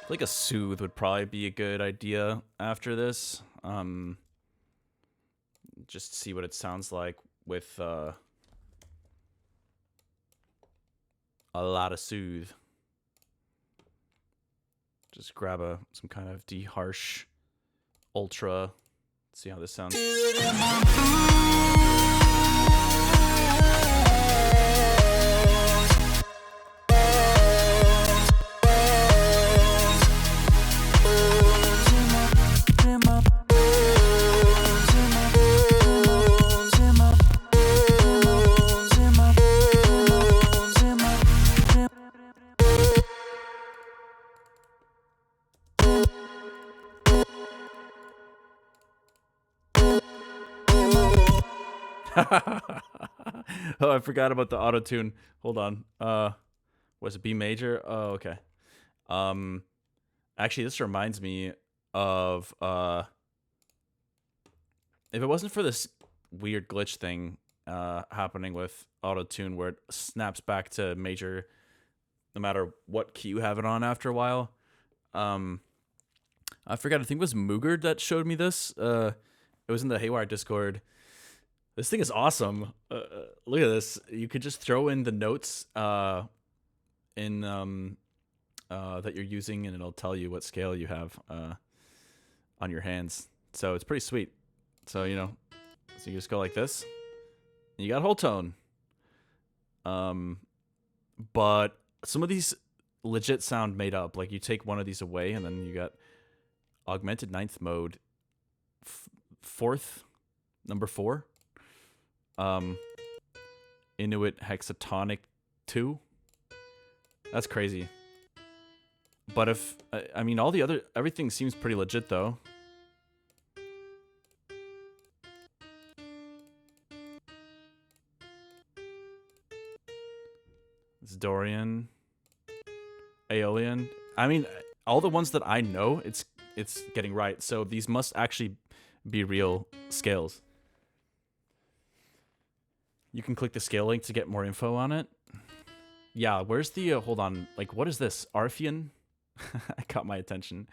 Like a soothe would probably be a good idea after this. Just see what it sounds like with a lot of soothe. Just grab some kind of de-harsh ultra. See how this sounds. Oh, I forgot about the auto tune. Hold on. Was it B major? Oh, okay. Actually, this reminds me of if it wasn't for this weird glitch thing happening with auto tune where it snaps back to major no matter what key you have it on after a while. I forgot. I think it was Moogard that showed me this. It was in the Haywyre Discord. This thing is awesome. Look at this. You could just throw in the notes that you're using, and it'll tell you what scale you have. on your hands. So it's pretty sweet. So, you know, so you just go like this. And you got whole tone. But some of these legit sound made up. Like you take one of these away and then you got augmented ninth mode. Fourth, number 4. Inuit hexatonic 2. That's crazy. But if, I mean, all the other, everything seems pretty legit though. It's Dorian, Aeolian. I mean, all the ones that I know, it's getting right. So these must actually be real scales. You can click the scale link to get more info on it. Yeah, where's the, hold on, like, what is this? Arfian? I caught my attention.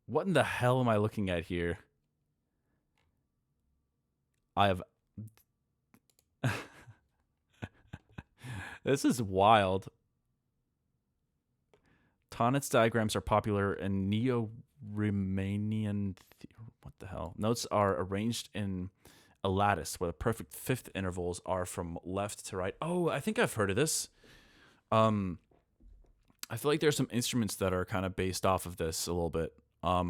What in the hell am I looking at here? I have... This is wild. Tonitz diagrams are popular in Neo-Riemannian... What the hell? Notes are arranged in a lattice where the perfect fifth intervals are from left to right. Oh, I think I've heard of this. I feel like there's some instruments that are kind of based off of this a little bit. I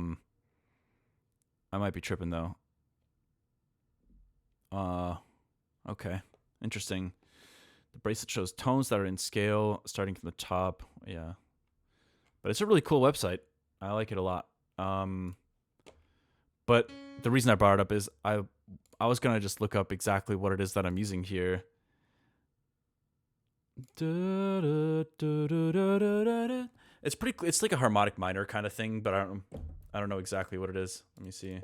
might be tripping though. Okay. Interesting. The bracelet shows tones that are in scale starting from the top. Yeah. But it's a really cool website. I like it a lot. But the reason I brought it up is I was going to just look up exactly what it is that I'm using here. It's like a harmonic minor kind of thing, but I don't know exactly what it is. Let me see.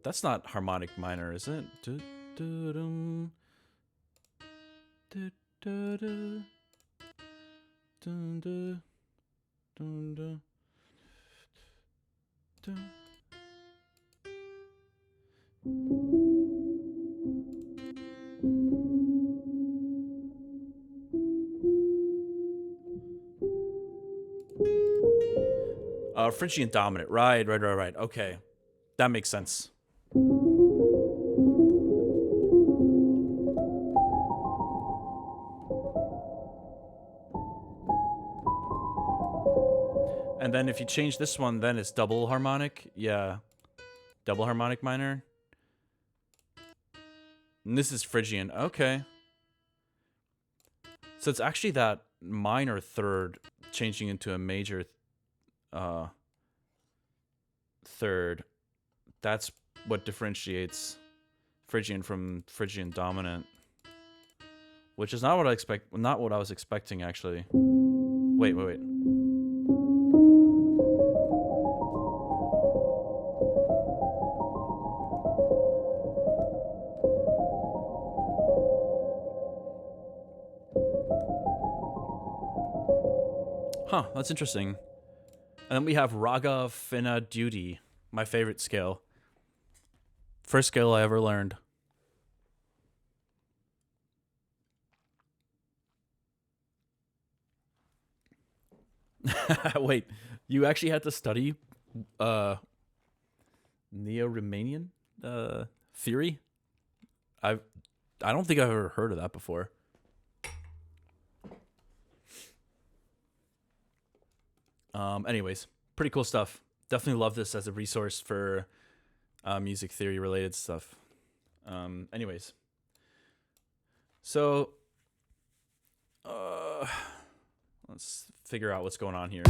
That's not harmonic minor, is it? Phrygian dominant. Right. Okay. That makes sense. And then if you change this one, then it's double harmonic. Yeah. Double harmonic minor. And this is Phrygian. Okay. So it's actually that minor third changing into a major third. That's what differentiates Phrygian from Phrygian dominant. Which is not what I was expecting actually. Wait. Huh, that's interesting. And then we have Raga Fina Duty, my favorite scale. First scale I ever learned. Wait, you actually had to study Neo-Riemannian theory? I don't think I've ever heard of that before. Anyways, pretty cool stuff. Definitely love this as a resource for music theory related stuff. Anyways, so let's figure out what's going on here.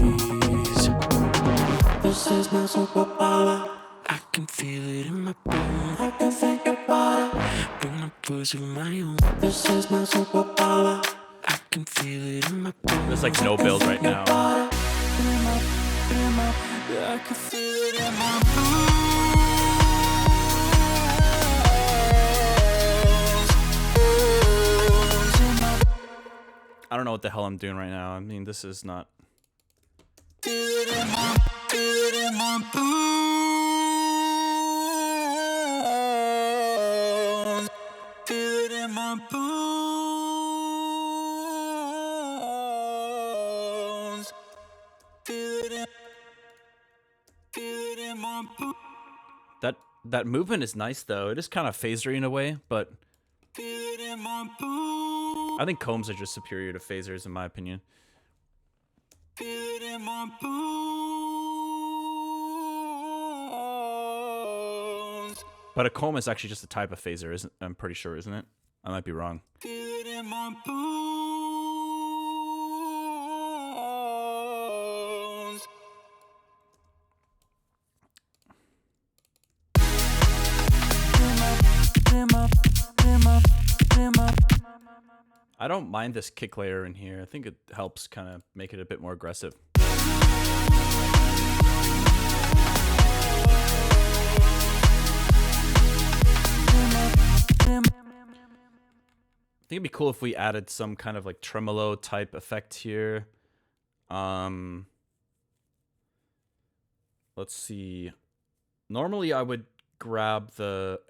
This is my superpower. I can feel it in my bone. I can think about it. Bring my pussy my own. This is my superpower. I can feel it in my bone. There's like no build right now. I can feel it in my bones. I don't know what the hell I'm doing right now. I mean, this is not... Feel it in my Feel it in my bones. Feel it in my bones. Feel it in my bones. That movement is nice though. It is kind of phasery in a way, but I think combs are just superior to phasers in my opinion. But a comb is actually just a type of phaser, isn't? I'm pretty sure, isn't it? I might be wrong. I don't mind this kick layer in here. I think it helps kind of make it a bit more aggressive. I think it'd be cool if we added some kind of like tremolo type effect here. Let's see. Normally I would grab the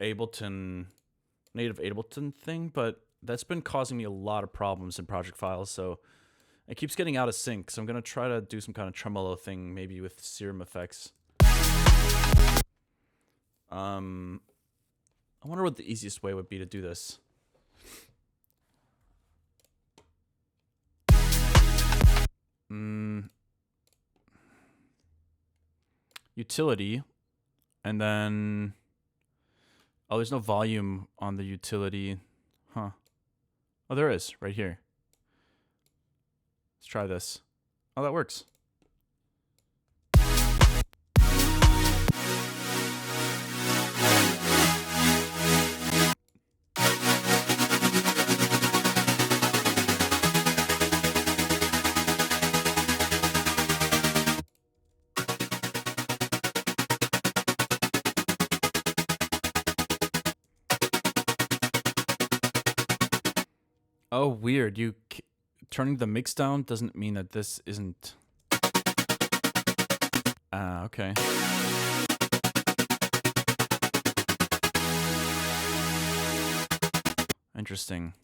native Ableton thing, but that's been causing me a lot of problems in project files, so it keeps getting out of sync. So I'm gonna try to do some kind of tremolo thing, maybe with serum effects. I wonder what the easiest way would be to do this. Utility, and then there's no volume on the utility, huh? Oh, there is right here. Let's try this. Oh, that works. Oh, weird. Turning the mix down doesn't mean that this isn't. Ah, okay. Interesting.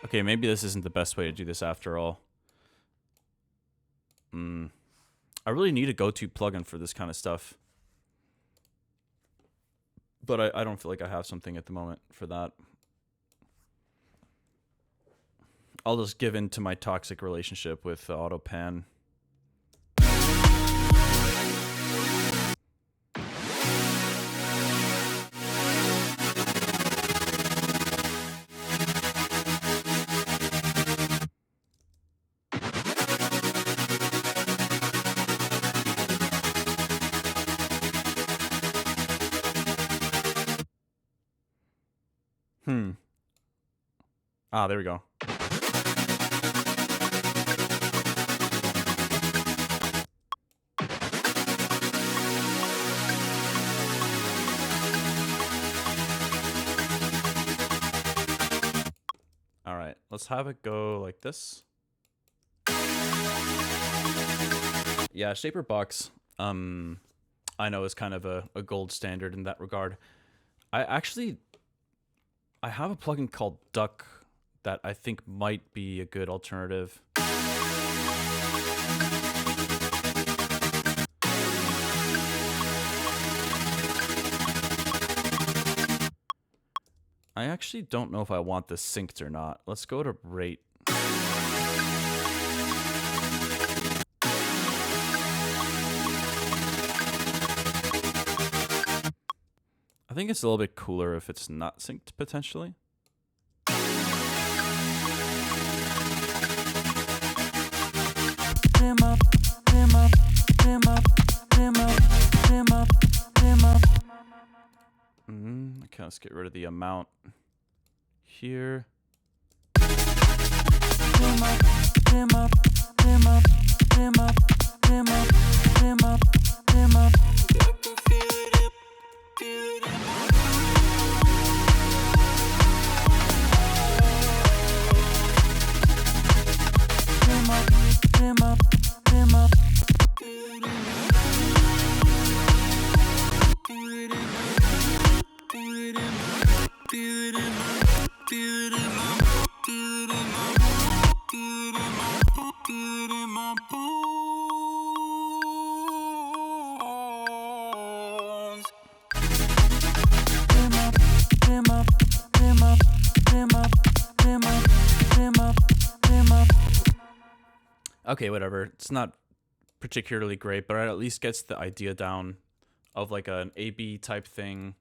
Okay, maybe this isn't the best way to do this after all. I really need a go-to plugin for this kind of stuff. But I don't feel like I have something at the moment for that. I'll just give in to my toxic relationship with AutoPan. Ah, there we go. All right, let's have it go like this. Yeah, Shaper Box, I know is kind of a gold standard in that regard. I have a plugin called Duck that I think might be a good alternative. I actually don't know if I want this synced or not. Let's go to rate. I think it's a little bit cooler if it's not synced, potentially. Okay, let's get rid of the amount here. Okay, whatever. It's not particularly great, but it at least gets the idea down of like an A-B type thing.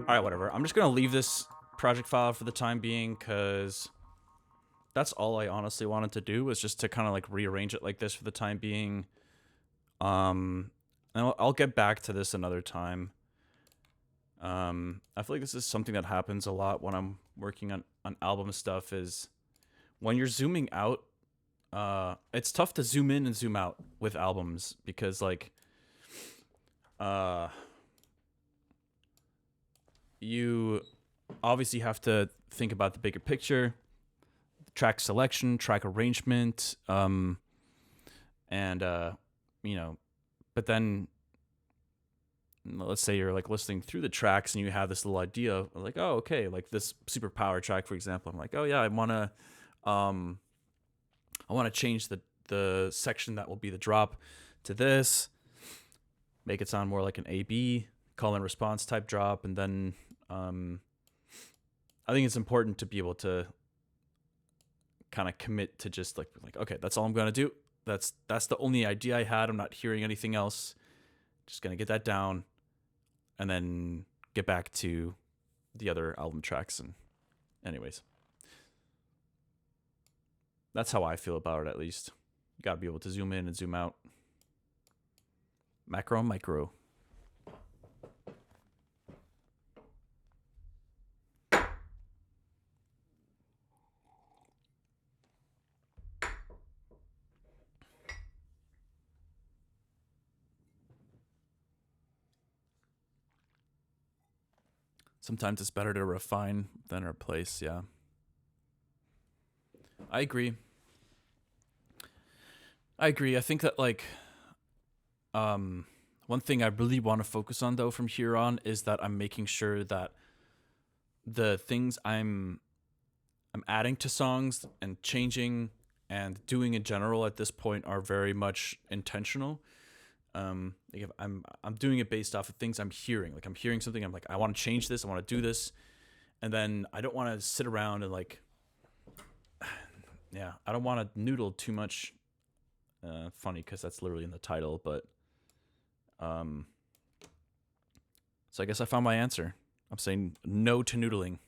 All right, whatever. I'm just gonna leave this project file for the time being because that's all I honestly wanted to do, was just to kind of like rearrange it like this for the time being. And I'll get back to this another time. I feel like this is something that happens a lot when I'm working on album stuff, is when you're zooming out, it's tough to zoom in and zoom out with albums because like you obviously have to think about the bigger picture, track selection, track arrangement, and you know, but then let's say you're like listening through the tracks and you have this little idea of like, oh, okay, like this super power track, for example. I'm like, oh yeah, I want to change the section that will be the drop to this, make it sound more like an A-B, call and response type drop. And then I think it's important to be able to kind of commit to just like, okay, that's all I'm going to do. That's the only idea I had. I'm not hearing anything else. Just going to get that down and then get back to the other album tracks. And anyways, that's how I feel about it, at least. You got to be able to zoom in and zoom out. Macro and micro. Sometimes it's better to refine than replace, yeah. I agree. I think that like one thing I really want to focus on though from here on is that I'm making sure that the things I'm adding to songs and changing and doing in general at this point are very much intentional. Like if I'm doing it based off of things I'm hearing. Like I'm hearing something, I'm like, I want to change this, I want to do this, and then I don't want to sit around and like, yeah, I don't want to noodle too much. Funny because that's literally in the title, but so I guess I found my answer. I'm saying no to noodling.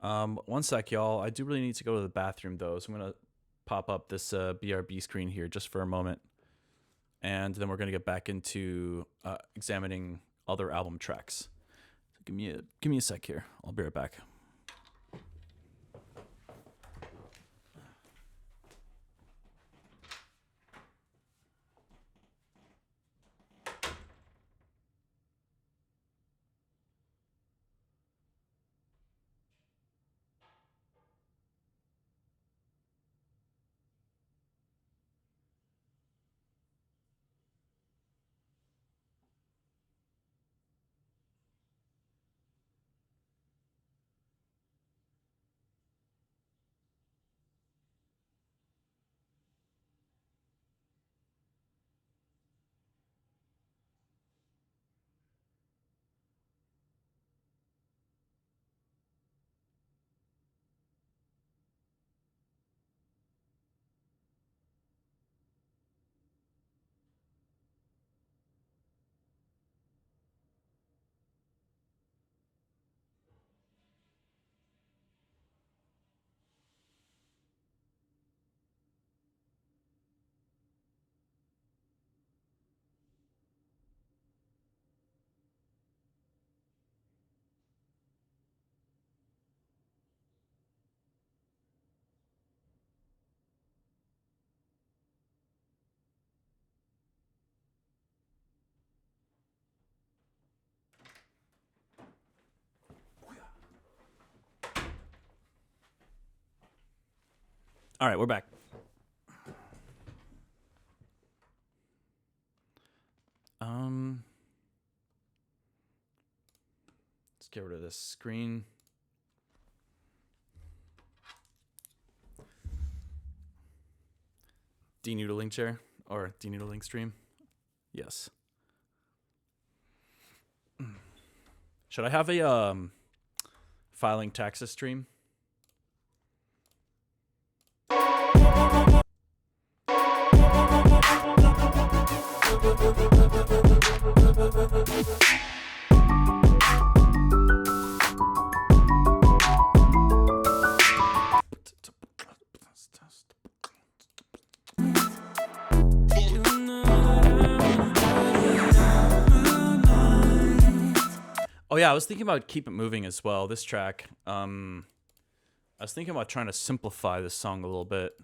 One sec, y'all. I do really need to go to the bathroom though, so I'm gonna pop up this BRB screen here just for a moment, and then we're gonna get back into examining other album tracks. So give me a sec here. I'll be right back. All right, we're back. Let's get rid of this screen. Denoodling chair or denoodling stream. Yes. Should I have a filing taxes stream? Oh yeah, I was thinking about Keep It Moving as well, this track. I was thinking about trying to simplify this song a little bit.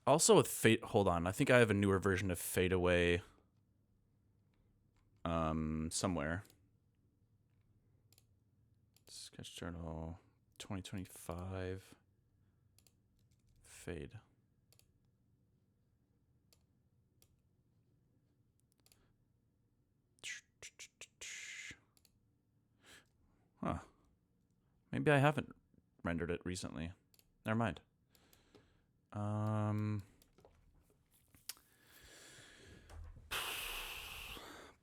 Also with Fade, hold on, I think I have a newer version of Fade Away somewhere. Sketch Journal 2025 Fade. Huh. Maybe I haven't rendered it recently. Never mind.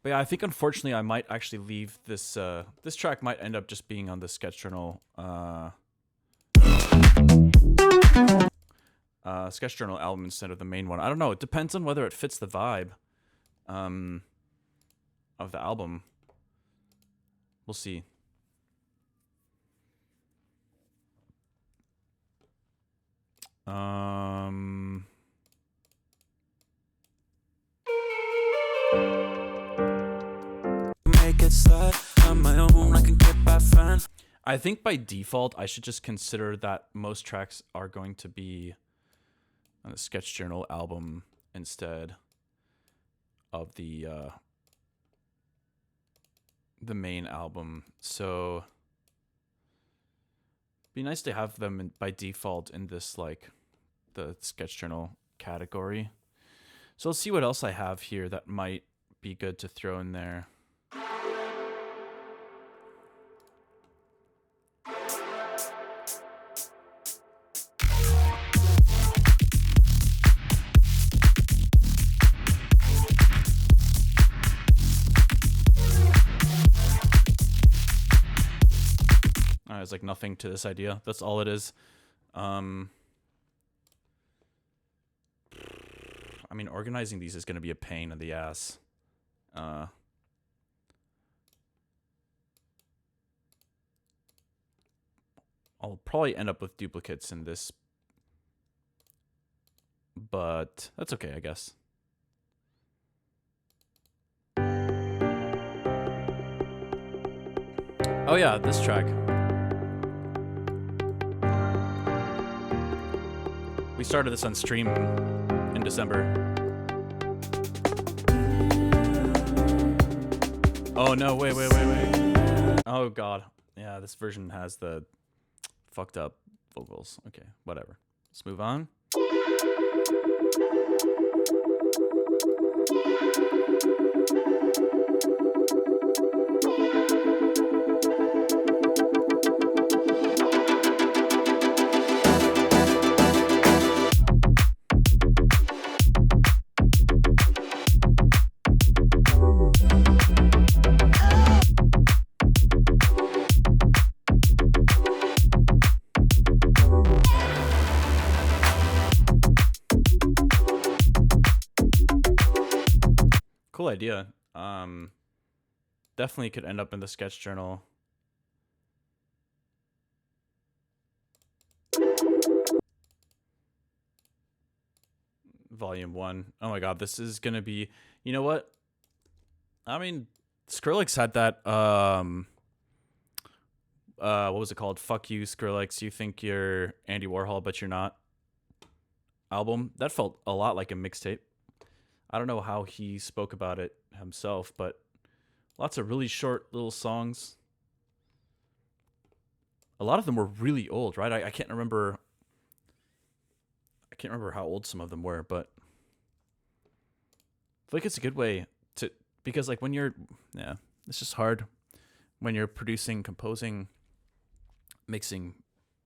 But yeah, I think unfortunately I might actually leave this. This track might end up just being on the Sketch Journal. Sketch Journal album instead of the main one. I don't know. It depends on whether it fits the vibe, of the album. We'll see. Make it slide on my own, I can get by fine. I think by default, I should just consider that most tracks are going to be on the Sketch Journal album instead of the main album. So be nice to have them by default in this, like, the Sketch Journal category. So let's see what else I have here that might be good to throw in there. There's like nothing to this idea. That's all it is. I mean, organizing these is going to be a pain in the ass. I'll probably end up with duplicates in this, but that's okay, I guess. Oh yeah, this track. We started this on stream in December. Oh no, wait. Oh god. Yeah, this version has the fucked up vocals. Okay, whatever. Let's move on. Cool idea. Definitely could end up in the sketch journal. Volume 1. Oh my god, this is gonna be... You know what? I mean, Skrillex had that, what was it called? Fuck You, Skrillex, you think you're Andy Warhol, but you're not. Album. That felt a lot like a mixtape. I don't know how he spoke about it himself, but lots of really short little songs. A lot of them were really old, right? I can't remember... I can't remember how old some of them were, but I feel like it's a good way to... Because, like, when you're... Yeah, it's just hard when you're producing, composing, mixing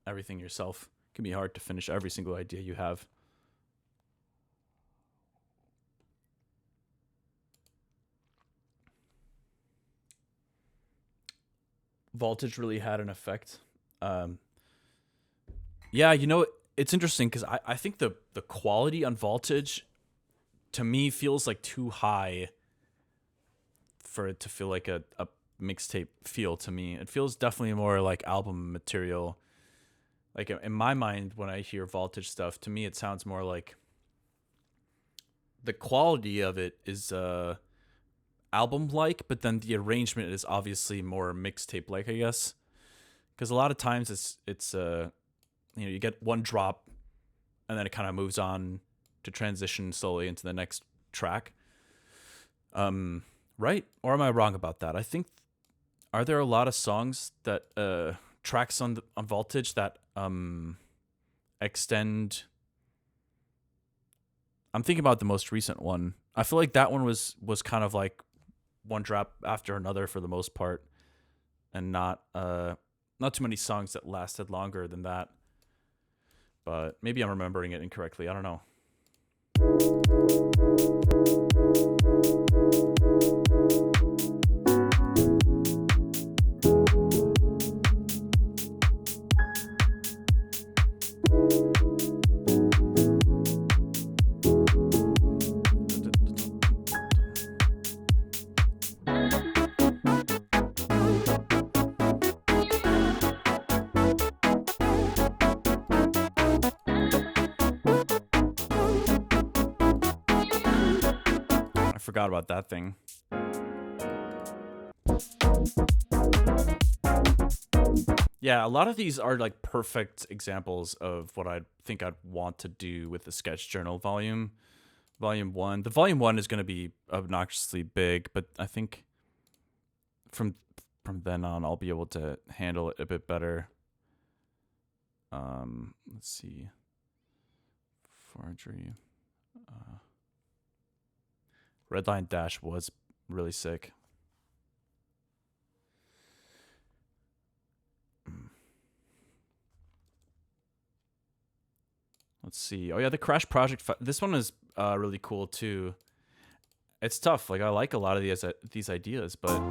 everything yourself. It can be hard to finish every single idea you have. Voltage really had an effect. Yeah, you know, it's interesting because I think the quality on Voltage, to me, feels like too high for it to feel like a mixtape feel to me. It feels definitely more like album material. Like, in my mind, when I hear Voltage stuff, to me it sounds more like the quality of it is album-like, but then the arrangement is obviously more mixtape-like, I guess. Because a lot of times it's you know, you get one drop and then it kind of moves on to transition slowly into the next track. Right? Or am I wrong about that? I think, are there a lot of songs that tracks on Voltage that extend? I'm thinking about the most recent one. I feel like that one was kind of like one drop after another for the most part, and not too many songs that lasted longer than that. But maybe I'm remembering it incorrectly. I don't know. Forgot about that thing. Yeah, a lot of these are like perfect examples of what I think I'd want to do with the sketch journal volume 1. The volume 1 is going to be obnoxiously big, but I think from then on I'll be able to handle it a bit better. Let's see. Forgery. Redline Dash was really sick. Let's see. Oh yeah, the Crash Project. This one is really cool too. It's tough. Like, I like a lot of these ideas, but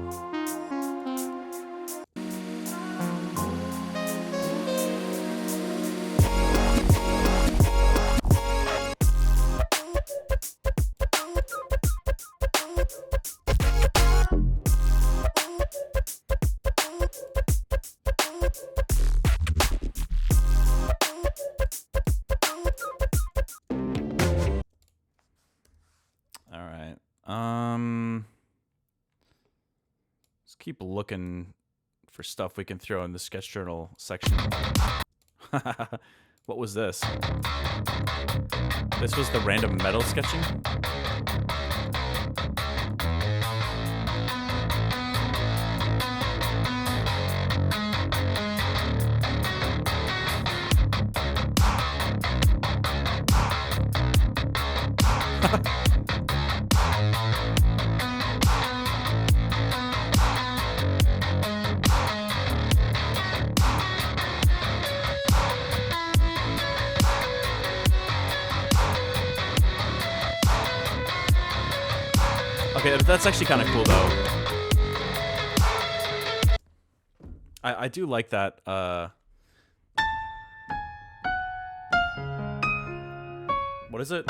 let's keep looking for stuff we can throw in the sketch journal section. What was this? This was the random metal sketching? Okay, that's actually kind of cool, though. I do like that. What is it?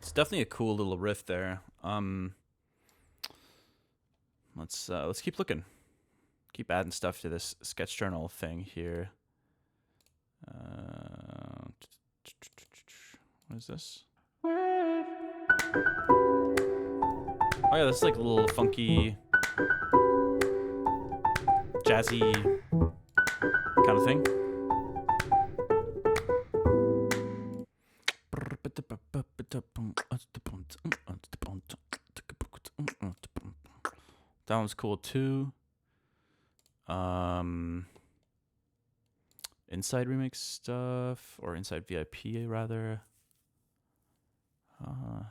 It's definitely a cool little riff there. Let's keep looking. Keep adding stuff to this sketch journal thing here. What is this? Oh yeah, this is like a little funky, jazzy kind of thing. That one's cool too. Inside remix stuff, or Inside VIP rather. I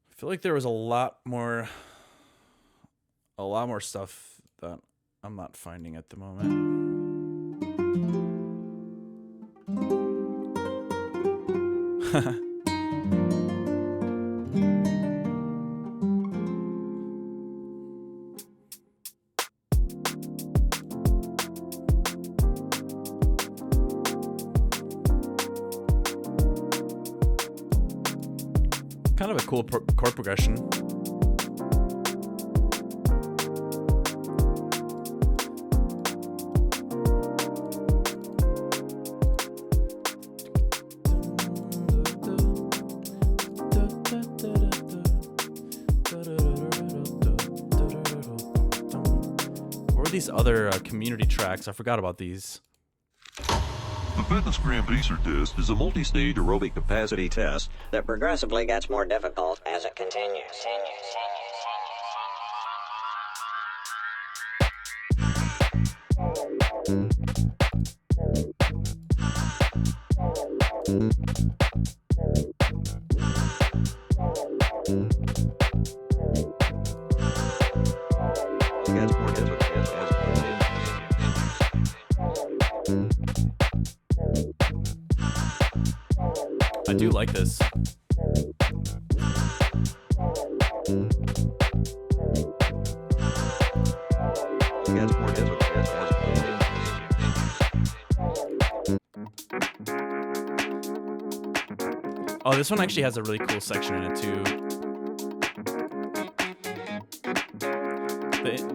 feel like there was a lot more stuff that I'm not finding at the moment. Kind of a cool chord progression. These other community tracks, I forgot about these. The Fitness Grand Pacer test is a multi-stage aerobic capacity test that progressively gets more difficult as it continues. I do like this. Oh, this one actually has a really cool section in it too.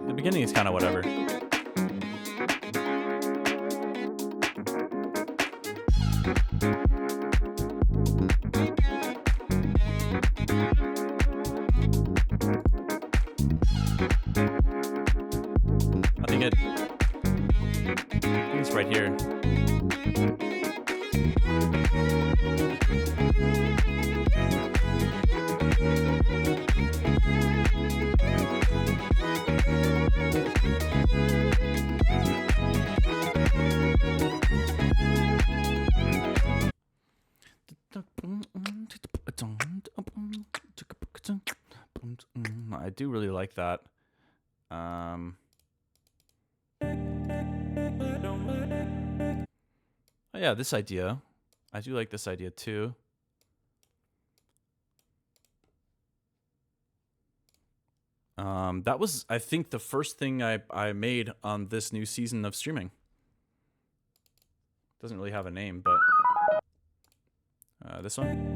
The beginning is kind of whatever. I think it's right here. I do really like that. Oh yeah, this idea. I do like this idea too. That was, I think, the first thing I made on this new season of streaming. Doesn't really have a name, but this one.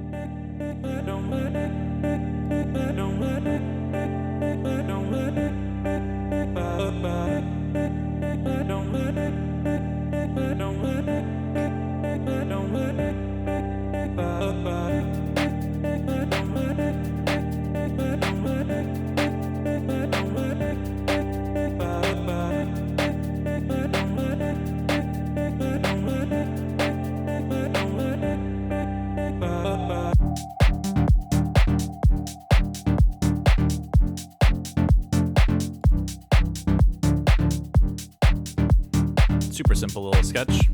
Super simple little sketch,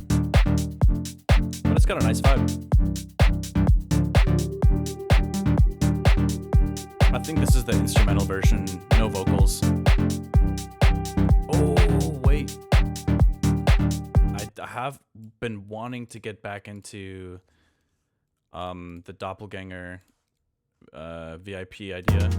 but it's got a nice vibe. I think this is the instrumental version, no vocals. Oh, wait. I have been wanting to get back into the Doppelganger VIP idea.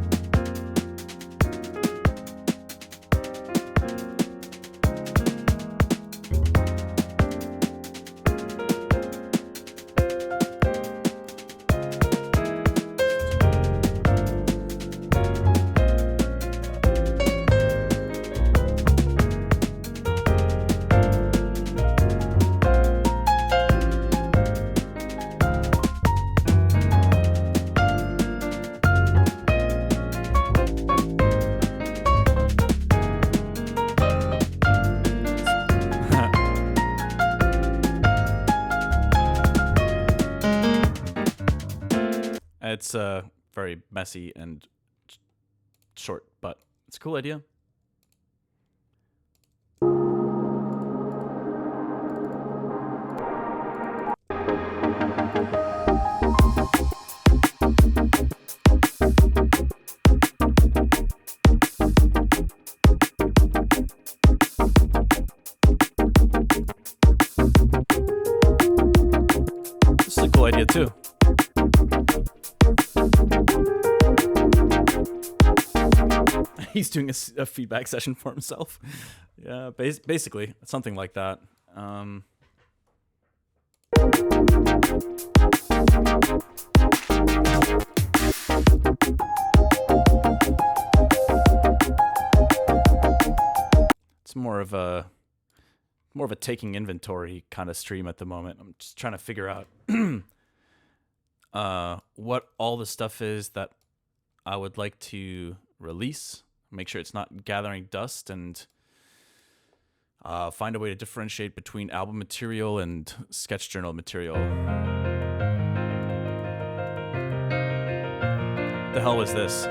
It's very messy and short, but it's a cool idea. This is a cool idea too. He's doing a feedback session for himself. Yeah, basically, something like that. It's more of a taking inventory kind of stream at the moment. I'm just trying to figure out what all the stuff is that I would like to release. Make sure it's not gathering dust, and find a way to differentiate between album material and sketch journal material. The hell was this?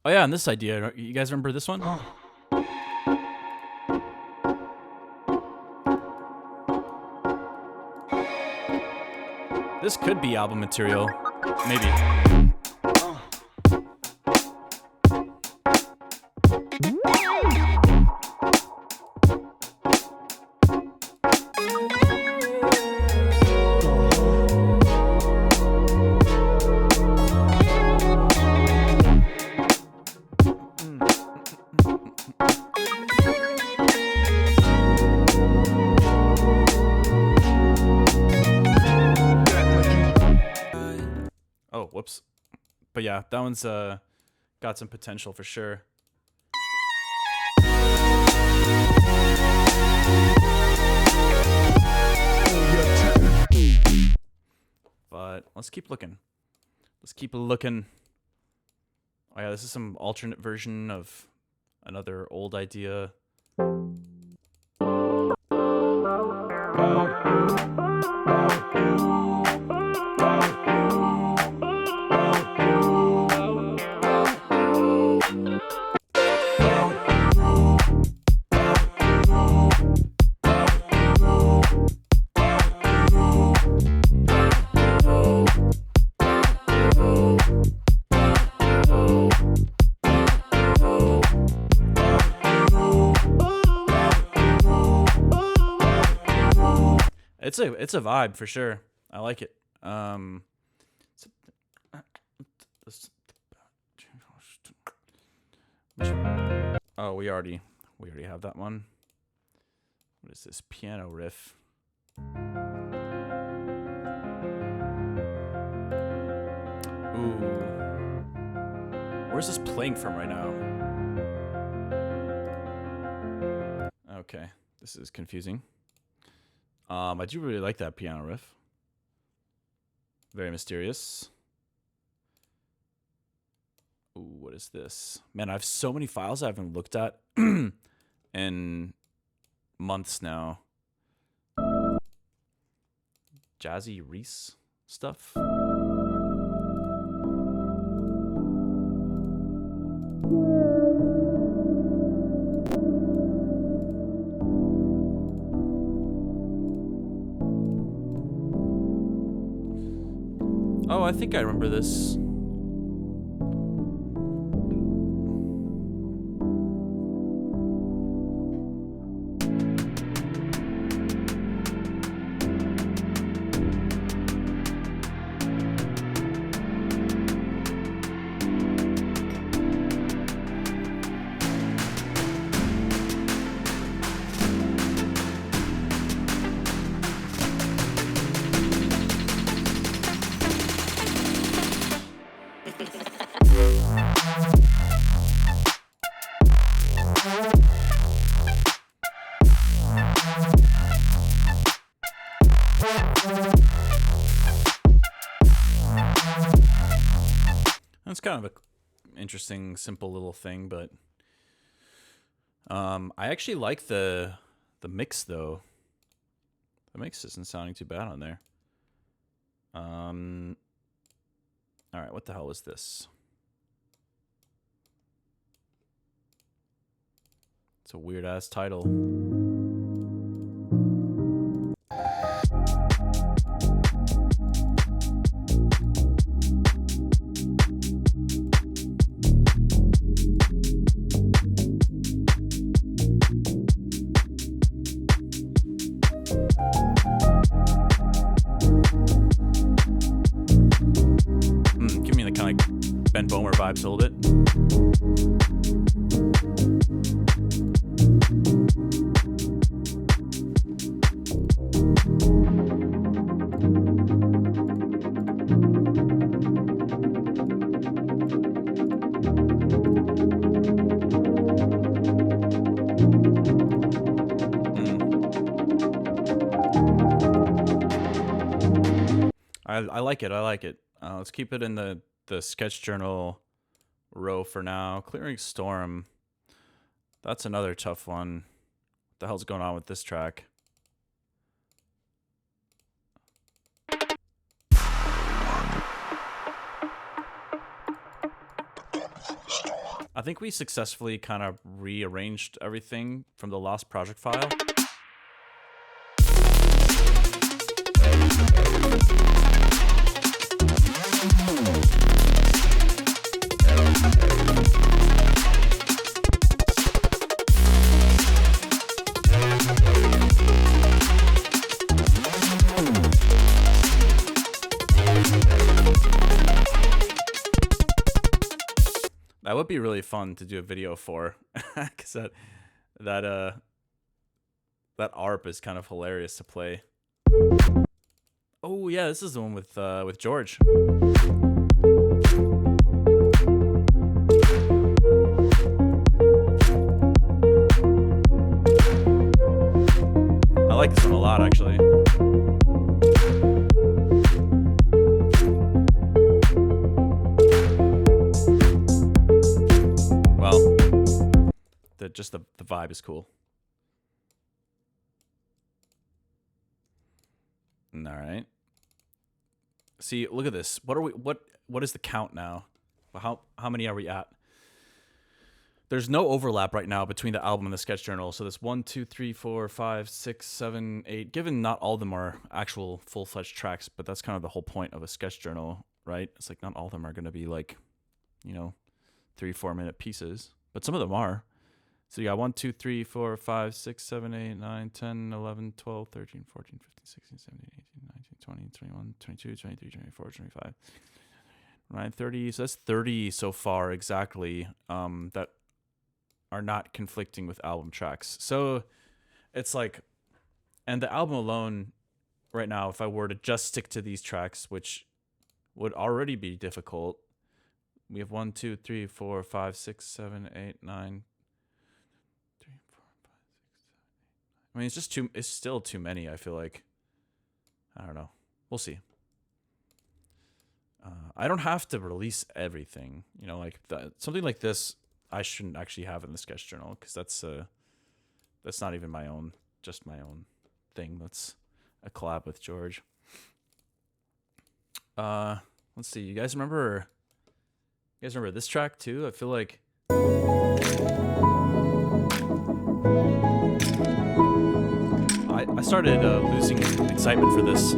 Oh yeah, and this idea, you guys remember this one? This could be album material, maybe. Oh, whoops. But yeah, that one's got some potential for sure. But let's keep looking. Let's keep looking. Oh yeah, this is some alternate version of another old idea. It's a vibe for sure. I like it. Oh, we already have that one. What is this piano riff? Ooh, where's this playing from right now? Okay, this is confusing. I do really like that piano riff. Very mysterious. Ooh, what is this? Man, I have so many files I haven't looked at in months now. Jazzy Reese stuff. Oh, I think I remember this. That's kind of a interesting, simple little thing, but I actually like the mix though. The mix isn't sounding too bad on there. All right, what the hell is this? It's a weird ass title. Give me the kind of Ben Bomer vibes a little bit. I like it. I like it. Let's keep it in the sketch journal row for now. Clearing Storm. That's another tough one. What the hell's going on with this track? I think we successfully kind of rearranged everything from the Lost Project file. That would be really fun to do a video for, because that ARP is kind of hilarious to play. Oh yeah, this is the one with George. I like this one a lot, actually. Just the vibe is cool. All right. See, look at this. What are we? What is the count now? How many are we at? There's no overlap right now between the album and the sketch journal. So there's 1, 2, 3, 4, 5, 6, 7, 8. Given not all of them are actual full-fledged tracks, but that's kind of the whole point of a sketch journal, right? It's like not all of them are going to be like, 3-4 minute pieces, but some of them are. So you got 1, 2, 3, 4, 5, 6, 7, 8, 9, 10, 11, 12, 13, 14, 15, 16, 17, 18, 19, 20, 21, 22, 23, 24, 25, 29, 30. So that's 30 so far exactly that are not conflicting with album tracks. So it's like, and the album alone right now, if I were to just stick to these tracks, which would already be difficult, we have 1, 2, 3, 4, 5, 6, 7, 8, 9. I mean, it's still too many, I feel like. I don't know. We'll see. I don't have to release everything. Something like this, I shouldn't actually have in the sketch journal, because that's not even just my own thing. That's a collab with George. Let's see. You guys remember this track too? I feel like I started losing excitement for this.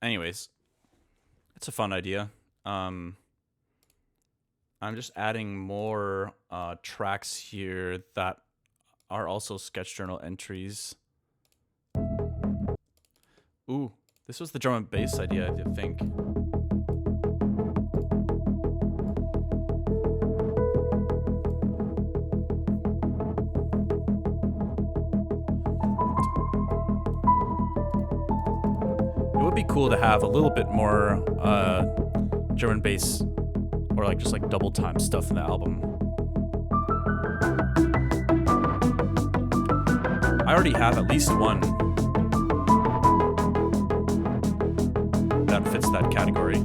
anyways, it's a fun idea. I'm just adding more tracks here that are also sketch journal entries. Ooh, this was the drum and bass idea, I think. It would be cool to have a little bit more drum and bass, or like just like double time stuff in the album. I already have at least one that fits that category.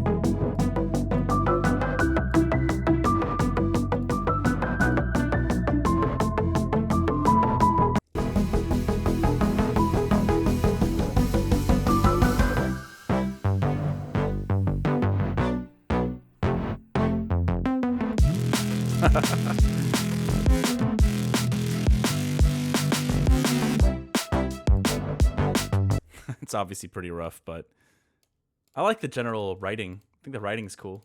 It's obviously pretty rough, but I like the general writing. I think the writing's cool.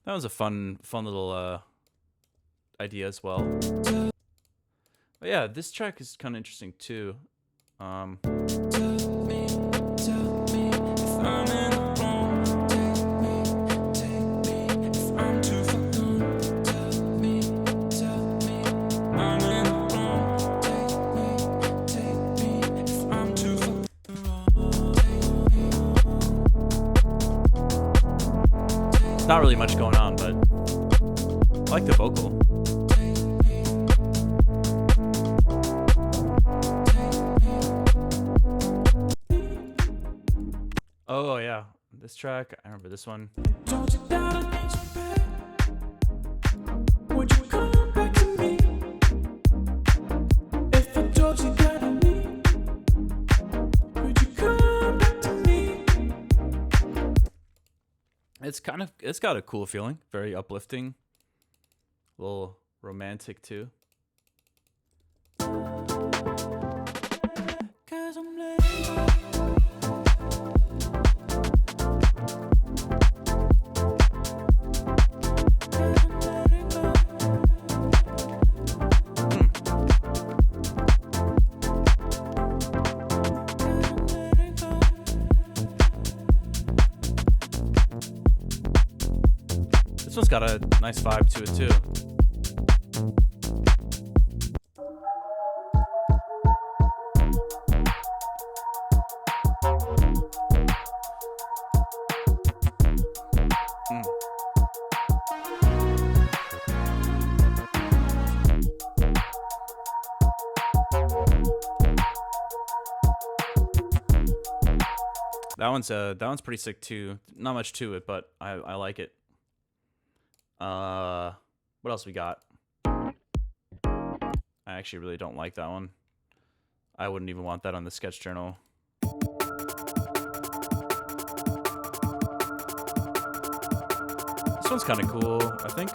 That was a fun little idea as well. But yeah, this track is kind of interesting too. Not really much going on, but I like the vocal. Oh yeah, this track, I remember this one. It's got a cool feeling, very uplifting, a little romantic too. This one's got a nice vibe to it too. That one's pretty sick too. Not much to it, but I like it. What else we got? I actually really don't like that one. I wouldn't even want that on the sketch journal. This one's kind of cool, I think.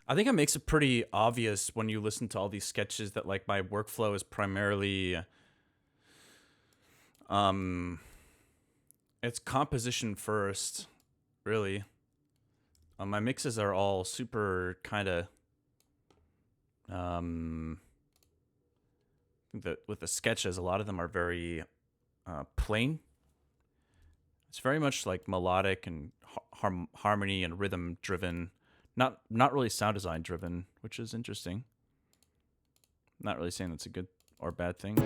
I think it makes it pretty obvious when you listen to all these sketches that like my workflow is primarily it's composition first, really. My mixes are all super kind of think that with the sketches, a lot of them are very plain. It's very much like melodic and harmony and rhythm driven, not really sound design driven, which is interesting. Not really saying that's a good or bad thing.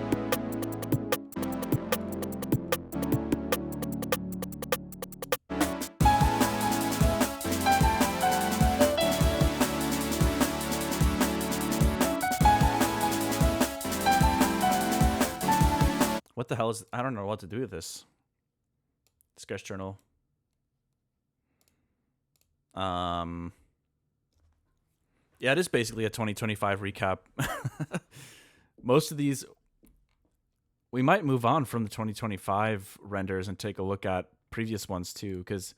What the hell is... I don't know what to do with this. Sketch journal. Yeah, it is basically a 2025 recap. Most of these... We might move on from the 2025 renders and take a look at previous ones too, because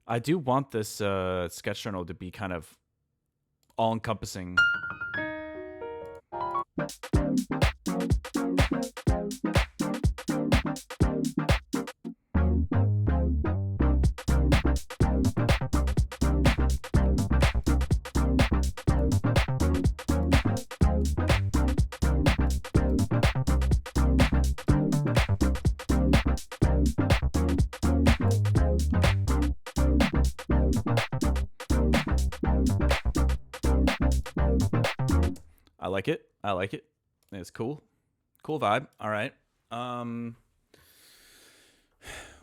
I do want this sketch journal to be kind of all-encompassing. I like it. It's cool. Cool vibe. All right.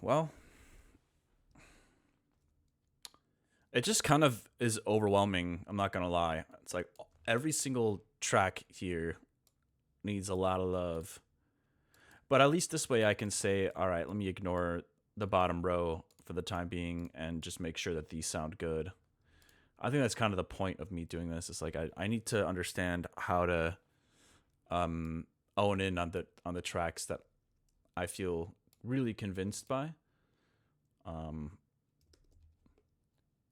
Well, it just kind of is overwhelming. I'm not going to lie. It's like every single track here needs a lot of love. But at least this way I can say, all right, let me ignore the bottom row for the time being and just make sure that these sound good. I think that's kind of the point of me doing this. It's like I need to understand how to own in on the tracks that I feel really convinced by.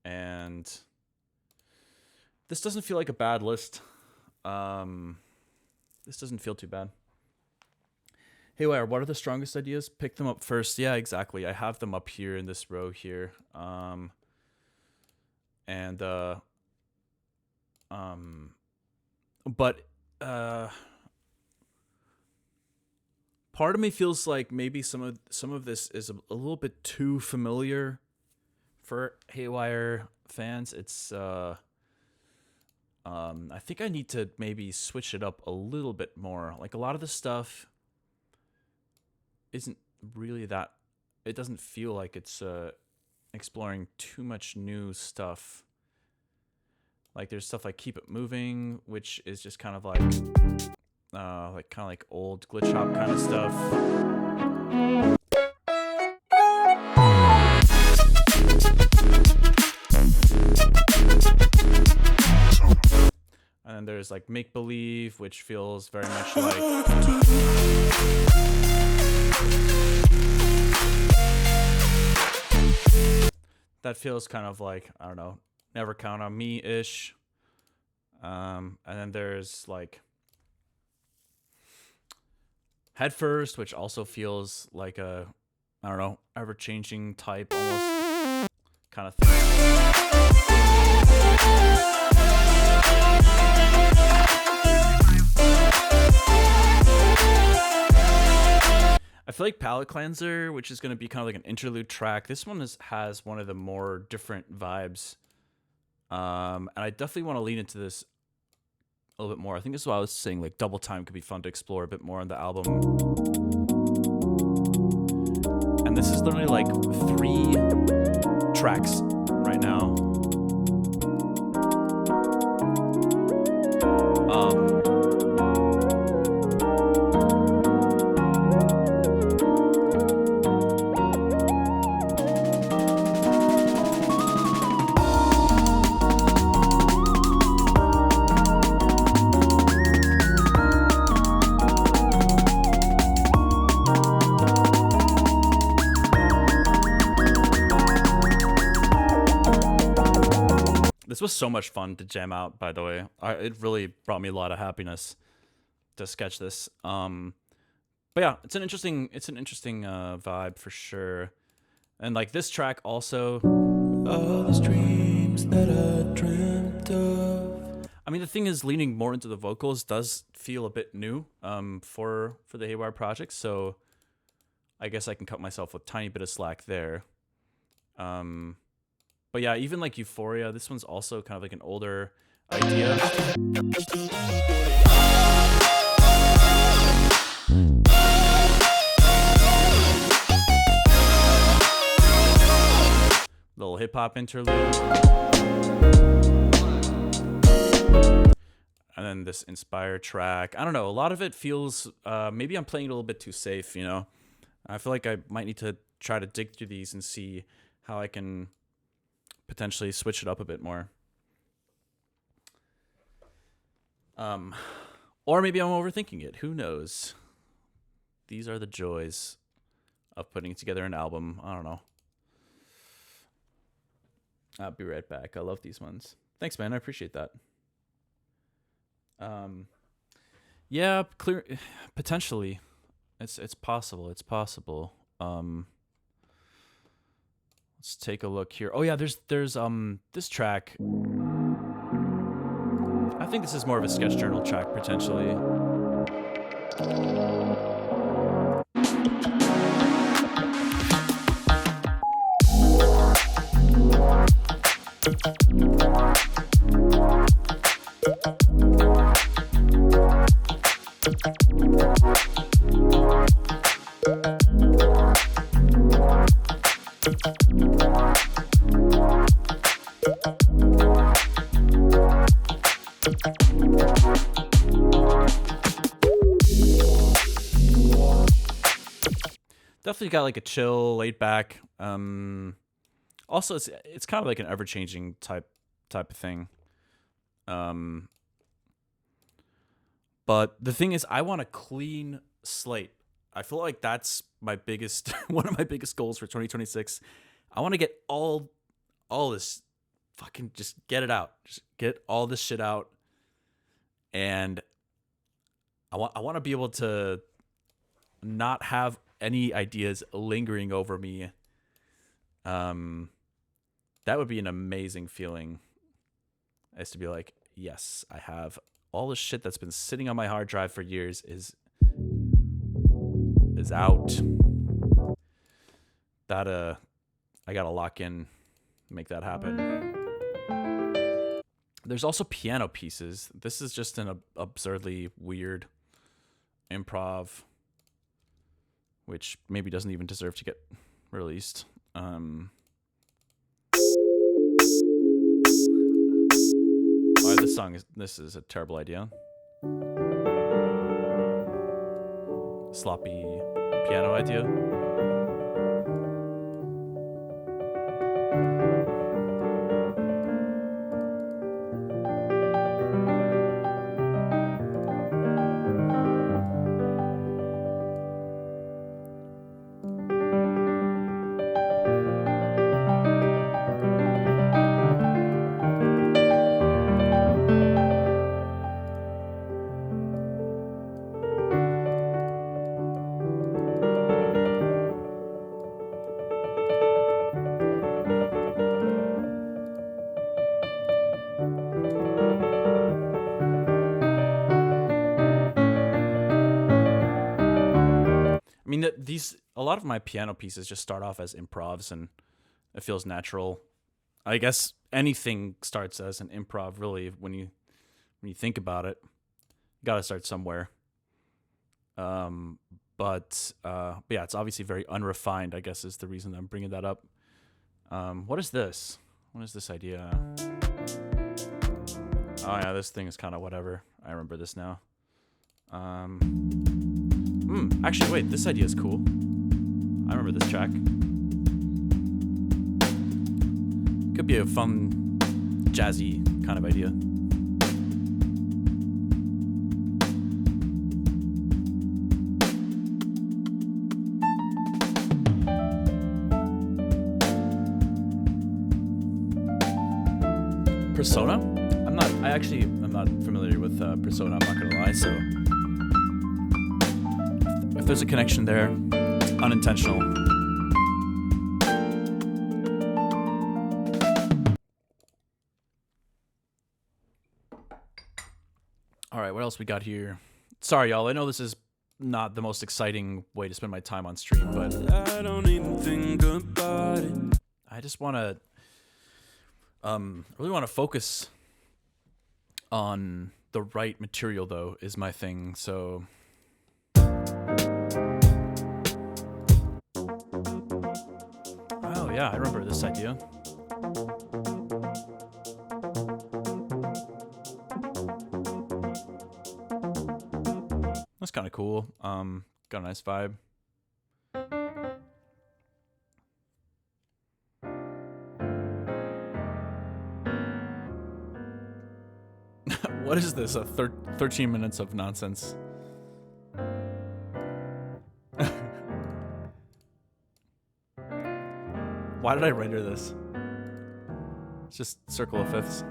And this doesn't feel like a bad list. This doesn't feel too bad. Haywyre, what are the strongest ideas? Pick them up first. Yeah, exactly. I have them up here in this row here. But part of me feels like maybe some of this is a little bit too familiar for Haywyre fans. It's I think I need to maybe switch it up a little bit more. Like a lot of the stuff isn't really that. It doesn't feel like it's exploring too much new stuff. Like there's stuff like Keep It Moving, which is just kind of like old glitch hop kind of stuff. And then there's like Make Believe, which feels very much like that feels kind of like, I don't know, Never Count on Me-ish. And then there's like Head First, which also feels like a, I don't know, ever-changing type almost kind of thing. I feel like Palette Cleanser, which is going to be kind of like an interlude track. This one has one of the more different vibes. And I definitely want to lean into this a little bit more. I think this is why I was saying like Double Time could be fun to explore a bit more on the album. And this is literally like 3 tracks right now. This was so much fun to jam out, by the way. It really brought me a lot of happiness to sketch this. But yeah, it's an interesting vibe for sure. And like this track also, all the dreams that I dreamt of. I mean, the thing is, leaning more into the vocals does feel a bit new for the Haywyre project, so I guess I can cut myself a tiny bit of slack there. But yeah, even like Euphoria, this one's also kind of like an older idea. Little hip hop interlude. And then this Inspire track. I don't know. A lot of it feels, maybe I'm playing it a little bit too safe, you know? I feel like I might need to try to dig through these and see how I can potentially switch it up a bit more. Or maybe I'm overthinking it. Who knows? These are the joys of putting together an album. I don't know. I'll be right back. I love these ones. Thanks, man. I appreciate that. Yeah, clear. Potentially, it's possible. It's possible. Let's take a look here. Oh yeah, there's this track. I think this is more of a sketch journal track potentially. Definitely got like a chill, laid back. Also, it's kind of like an ever changing type of thing. But the thing is, I want a clean slate. I feel like that's my biggest one of my biggest goals for 2026. I want to get all this fucking just get it out. Just get all this shit out. And I want to be able to not have any ideas lingering over me. That would be an amazing feeling, as to be like, yes, I have all this shit that's been sitting on my hard drive for years is out. That I gotta lock in, make that happen. There's also piano pieces. This is just an absurdly weird improv, which maybe doesn't even deserve to get released. Oh, this is a terrible idea. Sloppy piano idea. I mean, a lot of my piano pieces just start off as improvs, and it feels natural. I guess anything starts as an improv, really, when you think about it. You gotta start somewhere. But yeah, it's obviously very unrefined, I guess, is the reason I'm bringing that up. What is this? What is this idea? Oh yeah, this thing is kind of whatever. I remember this now. Actually, wait, this idea is cool. I remember this track. Could be a fun, jazzy kind of idea. Persona? I'm not familiar with Persona, I'm not gonna lie, so if there's a connection there, unintentional. else we got here? Sorry, y'all. I know this is not the most exciting way to spend my time on stream, but I don't even think about it. I just want to really want to focus on the right material, though, is my thing. So oh yeah, I remember this idea. That's kind of cool. Got a nice vibe. What is this? 13 minutes of nonsense. Why did I render this? It's just circle of fifths.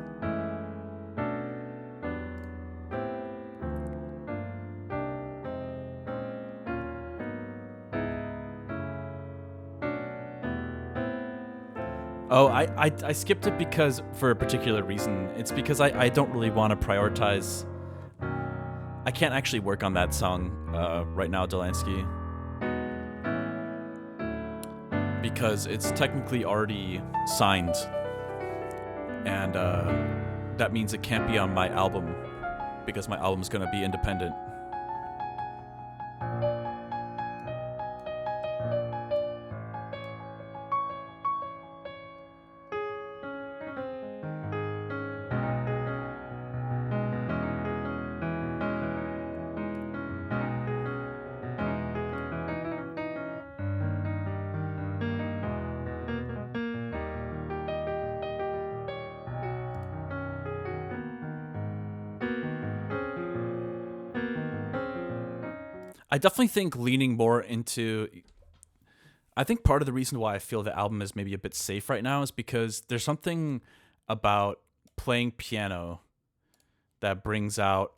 Oh, I skipped it because for a particular reason. It's because I don't really want to prioritize. I can't actually work on that song right now, Delansky, because it's technically already signed, and that means it can't be on my album because my album's gonna be independent. I definitely think leaning more into. I think part of the reason why I feel the album is maybe a bit safe right now is because there's something about playing piano that brings out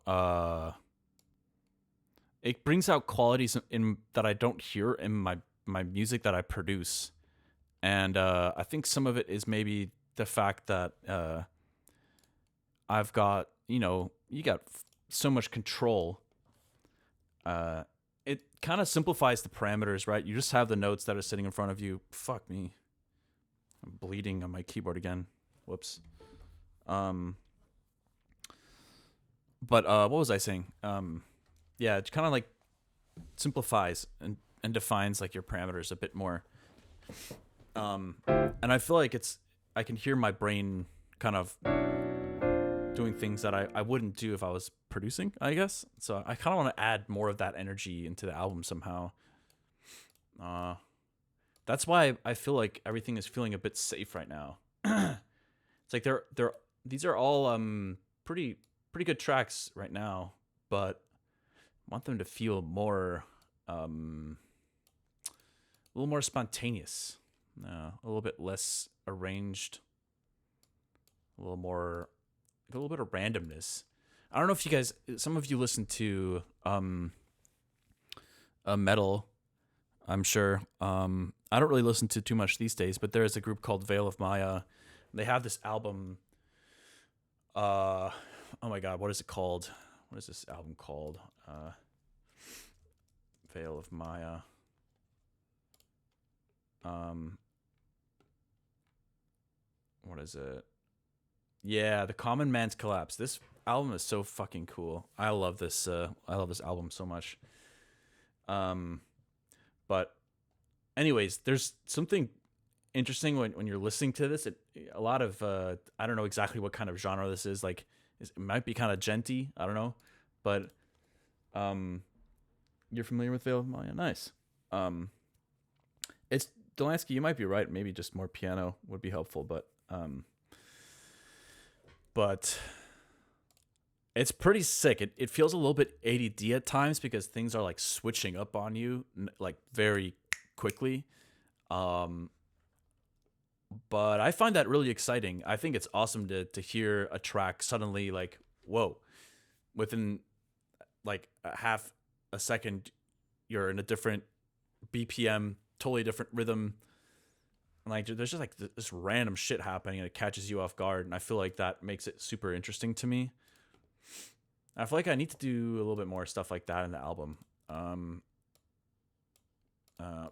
it brings out qualities in that I don't hear in my music that I produce, and I think some of it is maybe the fact that I've got you got so much control. It kind of simplifies the parameters, right? You just have the notes that are sitting in front of you. Fuck me. I'm bleeding on my keyboard again. Whoops. But what was I saying? Yeah, it kind of like simplifies and defines like your parameters a bit more. And I feel like I can hear my brain kind of doing things that I wouldn't do if I was producing, I guess. So I kind of want to add more of that energy into the album somehow. That's why I feel like everything is feeling a bit safe right now. It's like these are all pretty good tracks right now, but I want them to feel more a little more spontaneous, a little bit less arranged, a little bit of randomness. I don't know if you guys, some of you listen to metal, I'm sure. I don't really listen to too much these days, but there is a group called Veil of Maya. They have this album. Oh my God, what is it called? What is this album called? Veil of Maya. What is it? Yeah, The Common Man's Collapse. This album is so fucking cool. I love this album so much. But anyways, there's something interesting when you're listening to this. A lot of I don't know exactly what kind of genre this is. Like it might be kind of genty. I don't know, but you're familiar with Veil of Maya? Nice. It's Delansky. You might be right. Maybe just more piano would be helpful, but it's pretty sick. It feels a little bit ADD at times because things are like switching up on you like very quickly. But I find that really exciting. I think it's awesome to hear a track suddenly like, whoa, within like a half a second, you're in a different BPM, totally different rhythm. Like there's just like this random shit happening and it catches you off guard, and I feel like that makes it super interesting to me. I feel like I need to do a little bit more stuff like that in the album,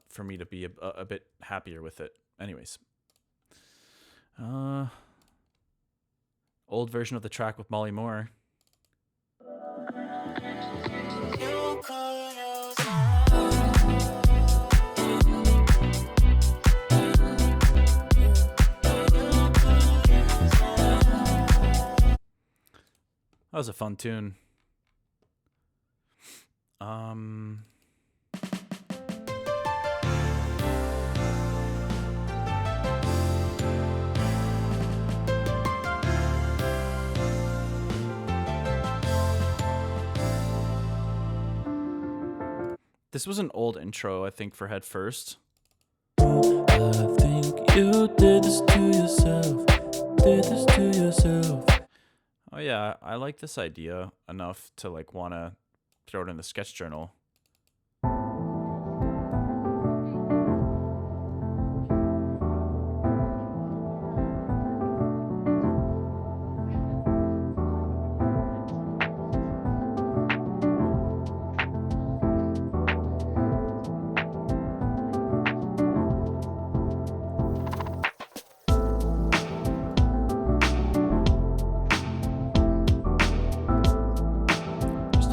for me to be a bit happier with it. Anyways, old version of the track with Molly Moore. That was a fun tune. This was an old intro, I think, for Head First. I think you did this to yourself. Did this to yourself. Oh yeah, I like this idea enough to like want to throw it in the sketch journal.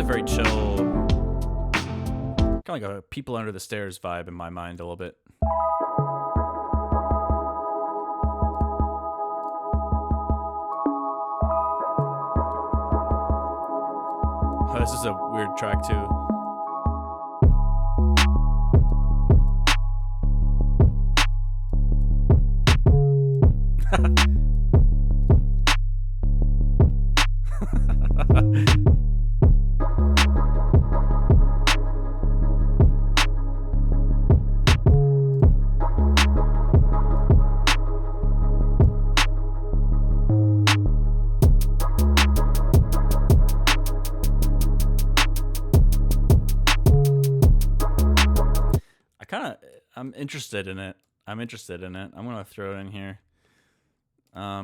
Very chill, kind of like a People Under the Stairs vibe in my mind a little bit. Oh, this is a weird track too. I'm interested in it. I'm gonna throw it in here. I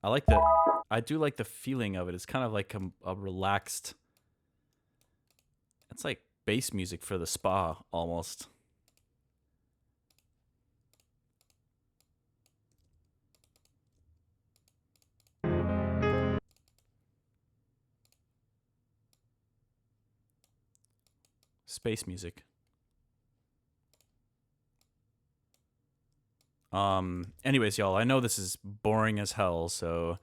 like that. I do like the feeling of it. It's kind of like a relaxed. It's like bass music for the spa almost. Space music. Anyways, y'all, I know this is boring as hell, so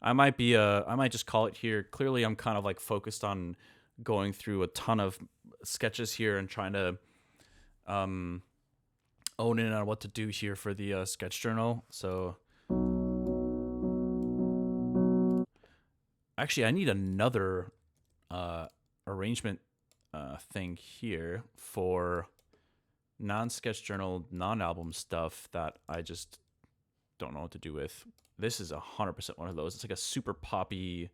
I might just call it here. Clearly, I'm kind of like focused on going through a ton of sketches here and trying to own in on what to do here for the sketch journal. So actually, I need another arrangement thing here for non-sketch journal, non-album stuff that I just don't know what to do with. This is 100% one of those. It's like a super poppy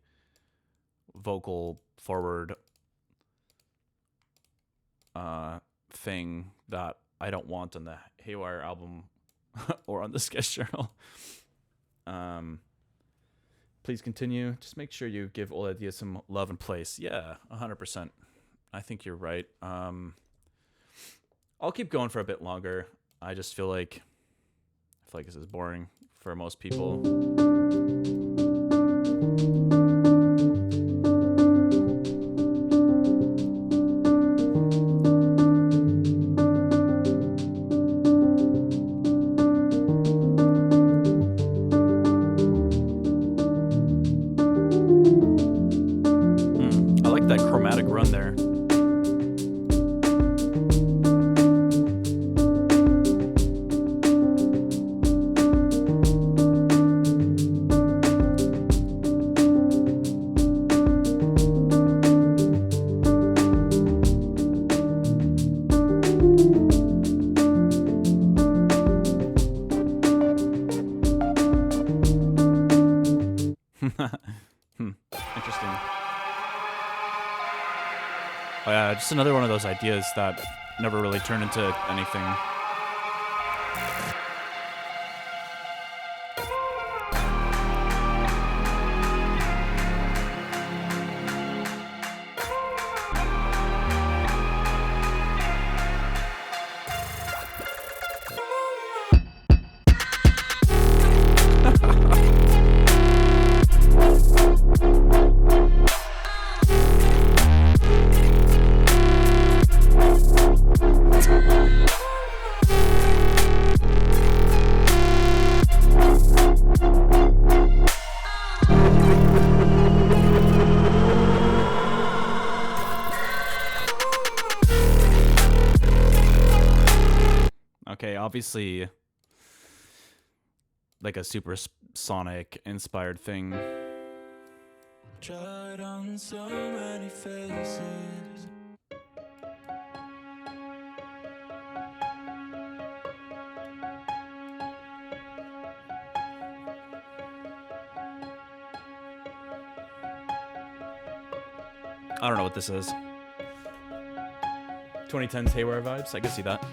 vocal forward thing that I don't want on the Haywyre album or on the sketch journal. Please continue. Just make sure you give Old Ideas some love and place. Yeah, 100%. I think you're right. I'll keep going for a bit longer. I just feel like this is boring for most people. I like that chromatic run there. Interesting. Oh yeah, just another one of those ideas that never really turned into anything. Okay, obviously, like a supersonic inspired thing. Tried on so many faces. I don't know what this is. 2010s Haywyre vibes. I can see that.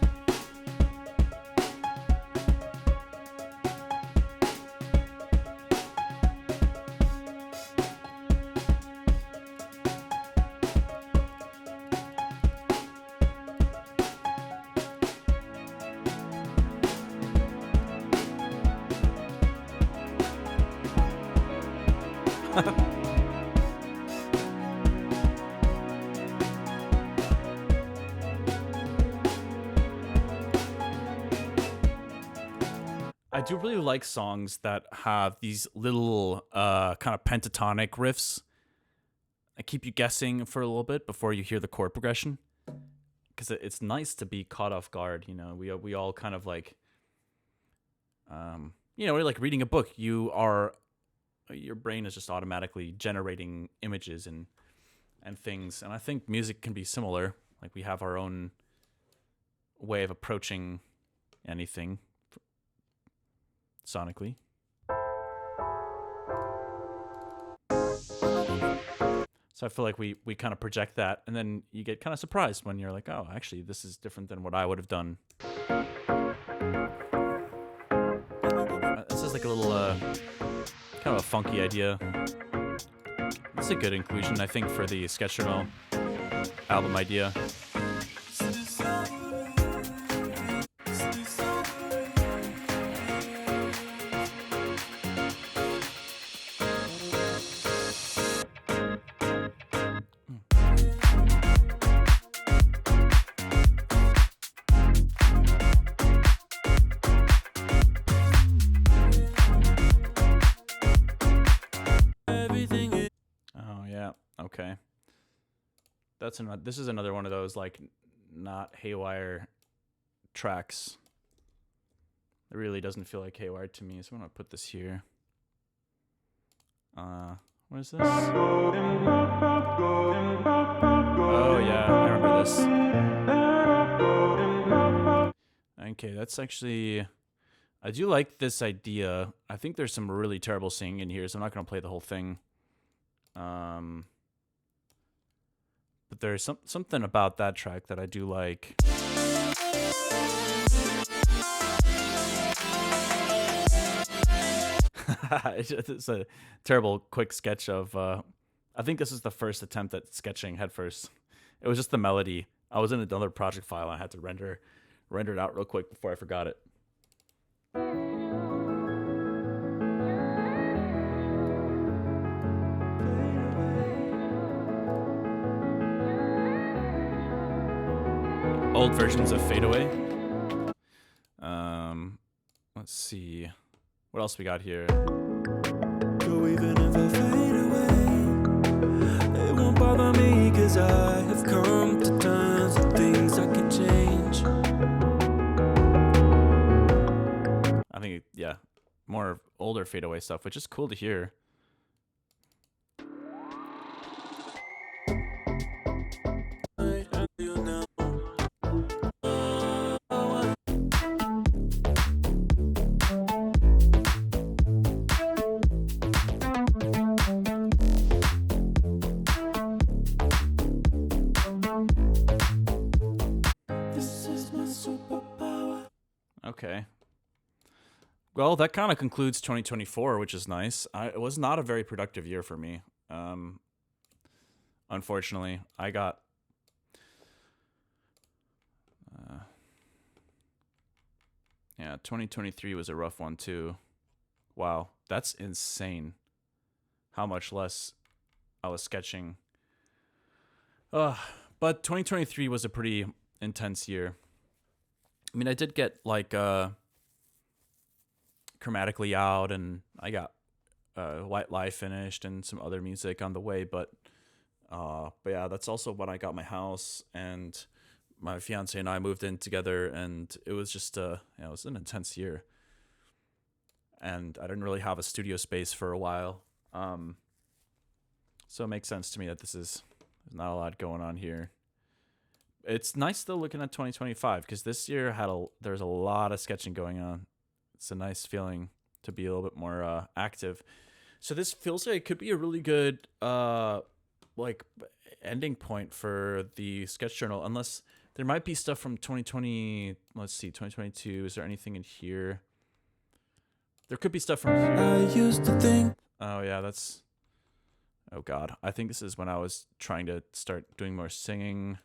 I do really like songs that have these little kind of pentatonic riffs that keep you guessing for a little bit before you hear the chord progression. Because it's nice to be caught off guard, you know. We all kind of like, you know, we're like reading a book. Your brain is just automatically generating images and things, and I think music can be similar. Like we have our own way of approaching anything sonically. So I feel like we kind of project that, and then you get kind of surprised when you're like, oh, actually, this is different than what I would have done. This is like a little, kind of a funky idea. It's a good inclusion, I think, for the Sketch Journal album idea. Okay, this is another one of those like not Haywyre tracks. It really doesn't feel like Haywyre to me, so I'm gonna put this here. What is this? Oh yeah, I remember this. Okay, that's actually, I do like this idea. I think there's some really terrible singing in here, so I'm not gonna play the whole thing. But there's something about that track that I do like. It's a terrible quick sketch of, I think this is the first attempt at sketching headfirst. It was just the melody. I was in another project file. I had to render it out real quick before I forgot it. Old versions of Fade Away. Let's see. What else we got here? So even if I fade away, it won't bother me, 'cause I have come to terms with things I can change. I think, yeah, more older Fade Away stuff, which is cool to hear. Okay. Well, that kind of concludes 2024, which is nice. It was not a very productive year for me. Unfortunately, I got yeah, 2023 was a rough one too. Wow, that's insane. How much less I was sketching. But 2023 was a pretty intense year. I mean, I did get like Chromatically out, and I got White Lie finished and some other music on the way, but yeah, that's also when I got my house and my fiance and I moved in together, and it was just it was an intense year. And I didn't really have a studio space for a while. So it makes sense to me that there's not a lot going on here. It's nice though looking at 2025 because this year there's a lot of sketching going on. It's a nice feeling to be a little bit more active. So this feels like it could be a really good like ending point for the sketch journal, unless there might be stuff from 2020. Let's see, 2022. Is there anything in here? There could be stuff from here. I used to think. Oh yeah, that's. Oh god, I think this is when I was trying to start doing more singing.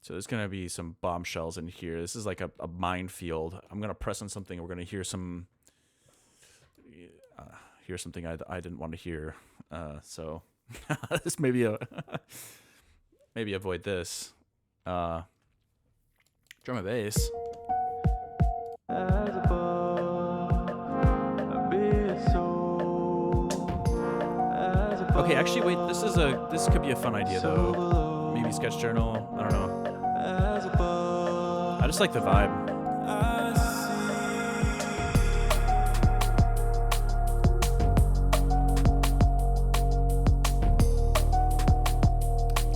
So there's gonna be some bombshells in here. This is like a minefield. I'm gonna press on something. We're gonna hear some. Hear something I didn't want to hear. So this maybe maybe avoid this. Drum and bass. Okay, actually, wait. This could be a fun idea though. Maybe sketch journal. I don't know. I just like the vibe.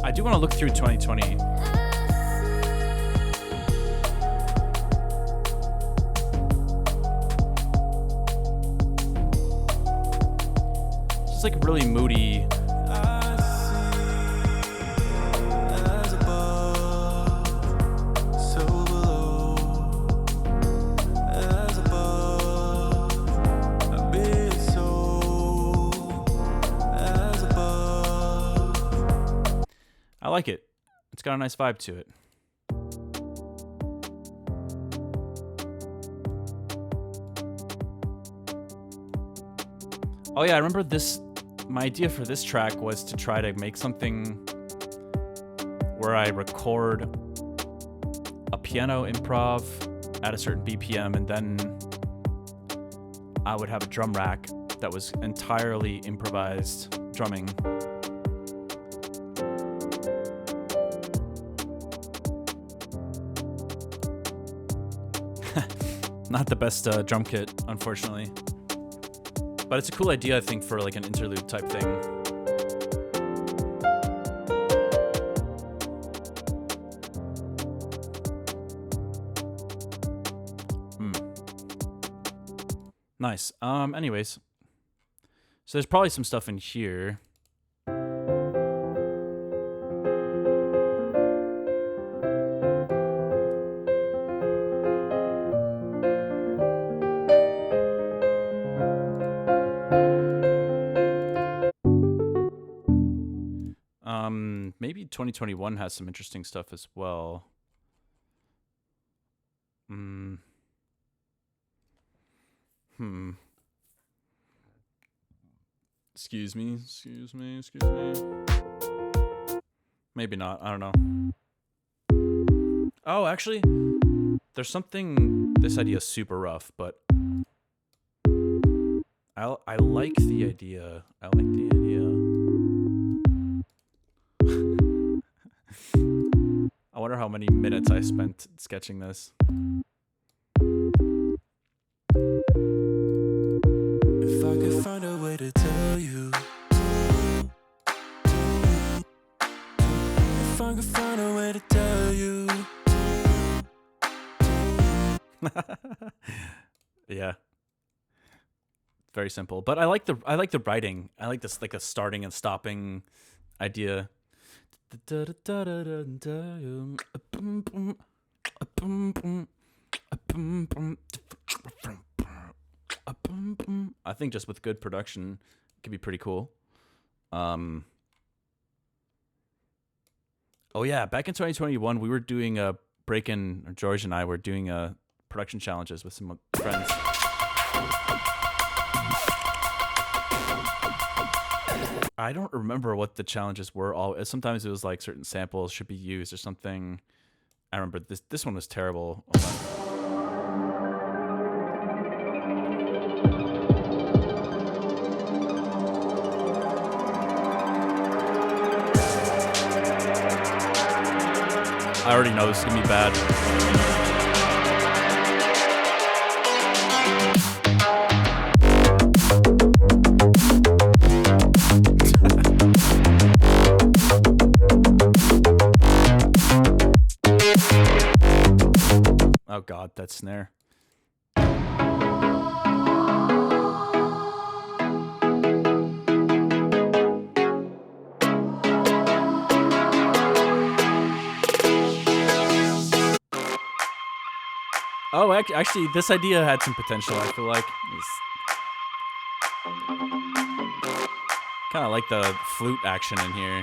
I do want to look through 2020. It's like really moody. I like it. It's got a nice vibe to it. Oh yeah, I remember this. My idea for this track was to try to make something where I record a piano improv at a certain BPM, and then I would have a drum rack that was entirely improvised drumming. Not the best drum kit, unfortunately. But it's a cool idea, I think, for like an interlude type thing. Nice. Anyways. So there's probably some stuff in here. Maybe 2021 has some interesting stuff as well. Excuse me. Maybe not. I don't know. Oh, actually, there's something. This idea is super rough, but I like the idea. I wonder how many minutes I spent sketching this. If I could find a way to tell you. If I could find a way to tell you. Yeah. Very simple, but I like the writing. I like this, like a starting and stopping idea. I think just with good production, it could be pretty cool. Oh yeah, back in 2021, we were doing a break-in. George and I were doing production challenges with some friends. I don't remember what the challenges were. Sometimes it was like certain samples should be used or something. I remember this one was terrible. I already know this is gonna be bad. Oh god, that snare. Oh, actually, this idea had some potential. I feel like kind of like the flute action in here.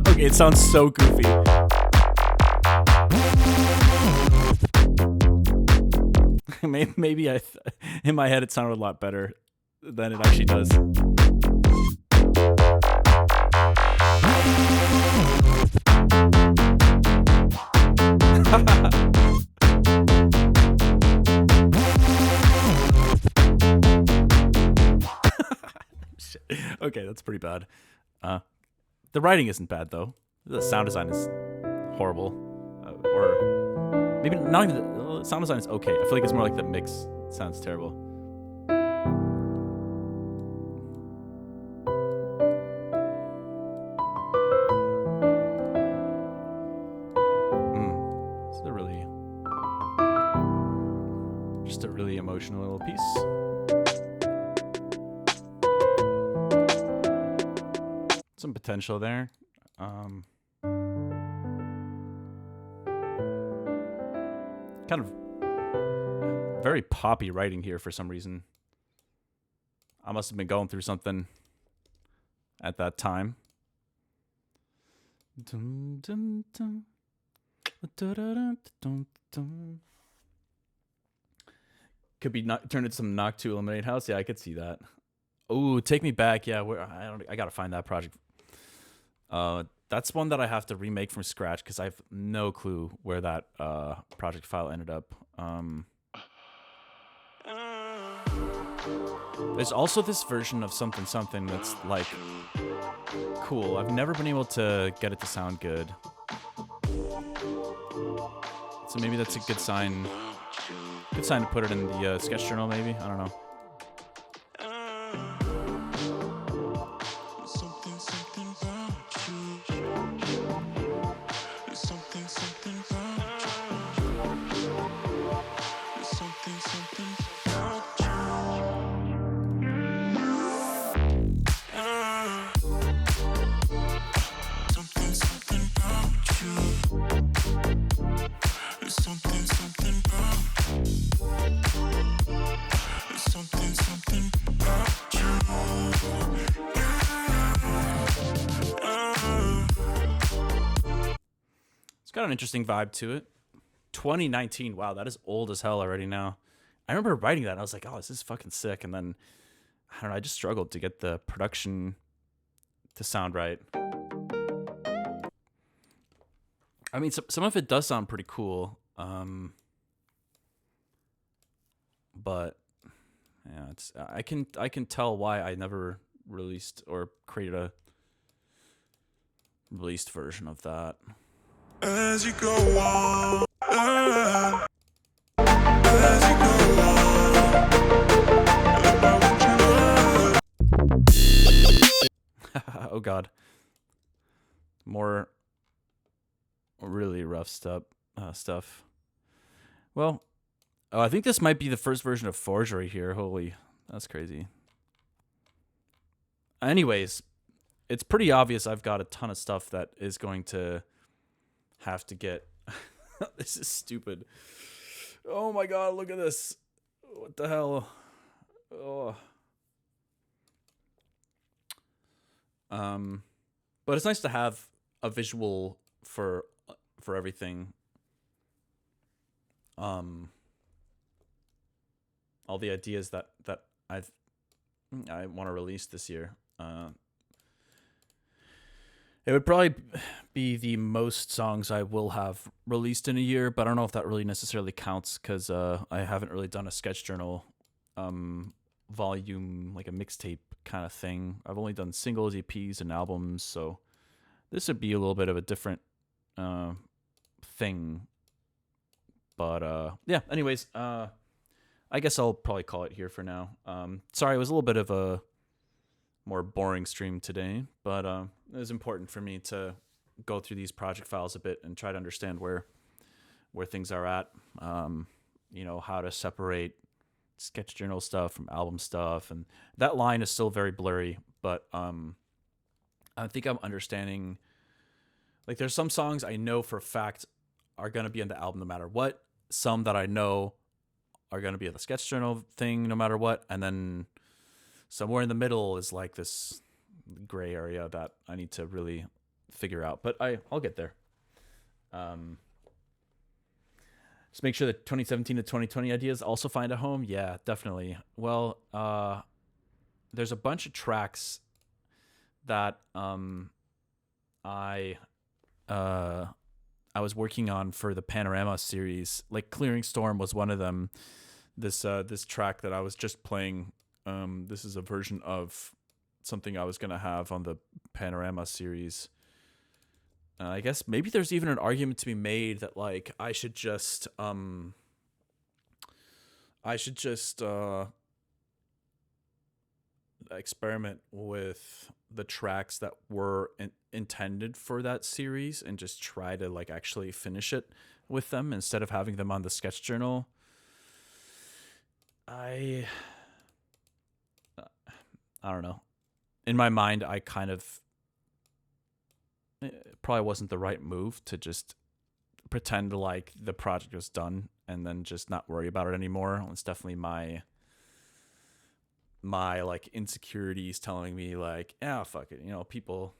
Okay, it sounds so goofy. Maybe in my head it sounded a lot better than it actually does. Okay, that's pretty bad. The writing isn't bad though. The sound design is horrible, or maybe not even. The sound design is okay. I feel like it's more like the mix sounds terrible. It's just a really emotional little piece. Some potential there. Kind of very poppy writing here for some reason. I must have been going through something at that time. Could be turned into some Knock 2 Eliminate House. Yeah, I could see that. Oh, Take Me Back. Yeah, I gotta find that project. That's one that I have to remake from scratch because I have no clue where that project file ended up. There's also this version of something that's like cool. I've never been able to get it to sound good. So maybe that's a good sign. Good sign to put it in the sketch journal, maybe. I don't know. It's got an interesting vibe to it. 2019. Wow, that is old as hell already now. I remember writing that and I was like, oh, this is fucking sick. And then, I don't know, I just struggled to get the production to sound right. I mean, some of it does sound pretty cool. But yeah, I can tell why I never released or created a released version of that. As you go on, as you go on. Oh god, more really rough stuff. Well, I think this might be the first version of Forgery here. Holy, that's crazy. Anyways, it's pretty obvious I've got a ton of stuff that is going to have to get. This is stupid. Oh my god, look at this. What the hell? Oh. But it's nice to have a visual for everything. All the ideas that I've I want to release this year. It would probably be the most songs I will have released in a year, but I don't know if that really necessarily counts because I haven't really done a sketch journal volume, like a mixtape kind of thing. I've only done singles, EPs, and albums, so this would be a little bit of a different thing. But yeah, anyways, I guess I'll probably call it here for now. Sorry, it was a little bit of a more boring stream today, but it was important for me to go through these project files a bit and try to understand where things are at. How to separate sketch journal stuff from album stuff, and that line is still very blurry, but I think I'm understanding, like, there's some songs I know for a fact are going to be on the album no matter what, some that I know are going to be at the sketch journal thing no matter what, and then somewhere in the middle is like this gray area that I need to really figure out, but I'll get there. Just make sure that 2017 to 2020 ideas also find a home. Yeah, definitely. Well, there's a bunch of tracks that I was working on for the Panorama series. Like Clearing Storm was one of them. This track that I was just playing. This is a version of something I was gonna have on the Panorama series. I guess maybe there's even an argument to be made that like I should just experiment with the tracks that were intended for that series and just try to like actually finish it with them instead of having them on the sketch journal. I don't know. In my mind, I kind of, it probably wasn't the right move to just pretend like the project was done and then just not worry about it anymore. It's definitely my like insecurities telling me like, yeah, fuck it. People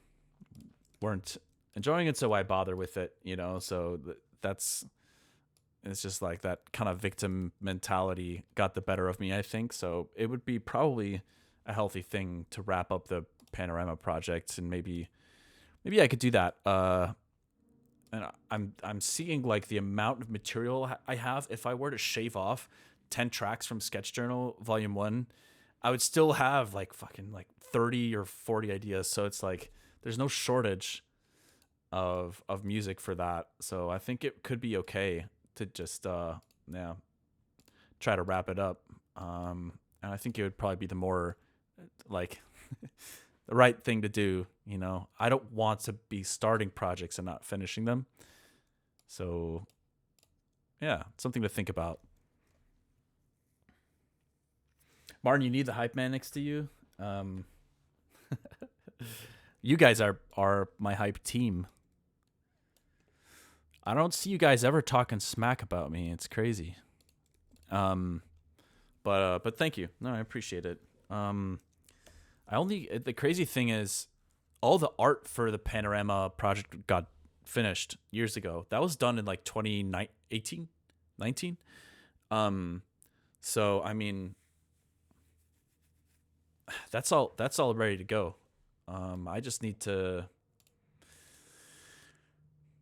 weren't enjoying it, so why bother with it? So it's just like that kind of victim mentality got the better of me, I think. So it would be probably a healthy thing to wrap up the Panorama project, and maybe I could do that. And I'm seeing like the amount of material I have. If I were to shave off 10 tracks from Sketch Journal Volume 1, I would still have like fucking like 30 or 40 ideas. So it's like there's no shortage of music for that. So I think it could be okay to just try to wrap it up. And I think it would probably be the more like the right thing to do. I don't want to be starting projects and not finishing them. So yeah, something to think about. Martin, you need the hype man next to you. You guys are my hype team. I don't see you guys ever talking smack about me. It's crazy. But thank you. No, I appreciate it. The crazy thing is all the art for the Panorama project got finished years ago. That was done in like 2018, 19. So I mean, that's all ready to go. I just need to,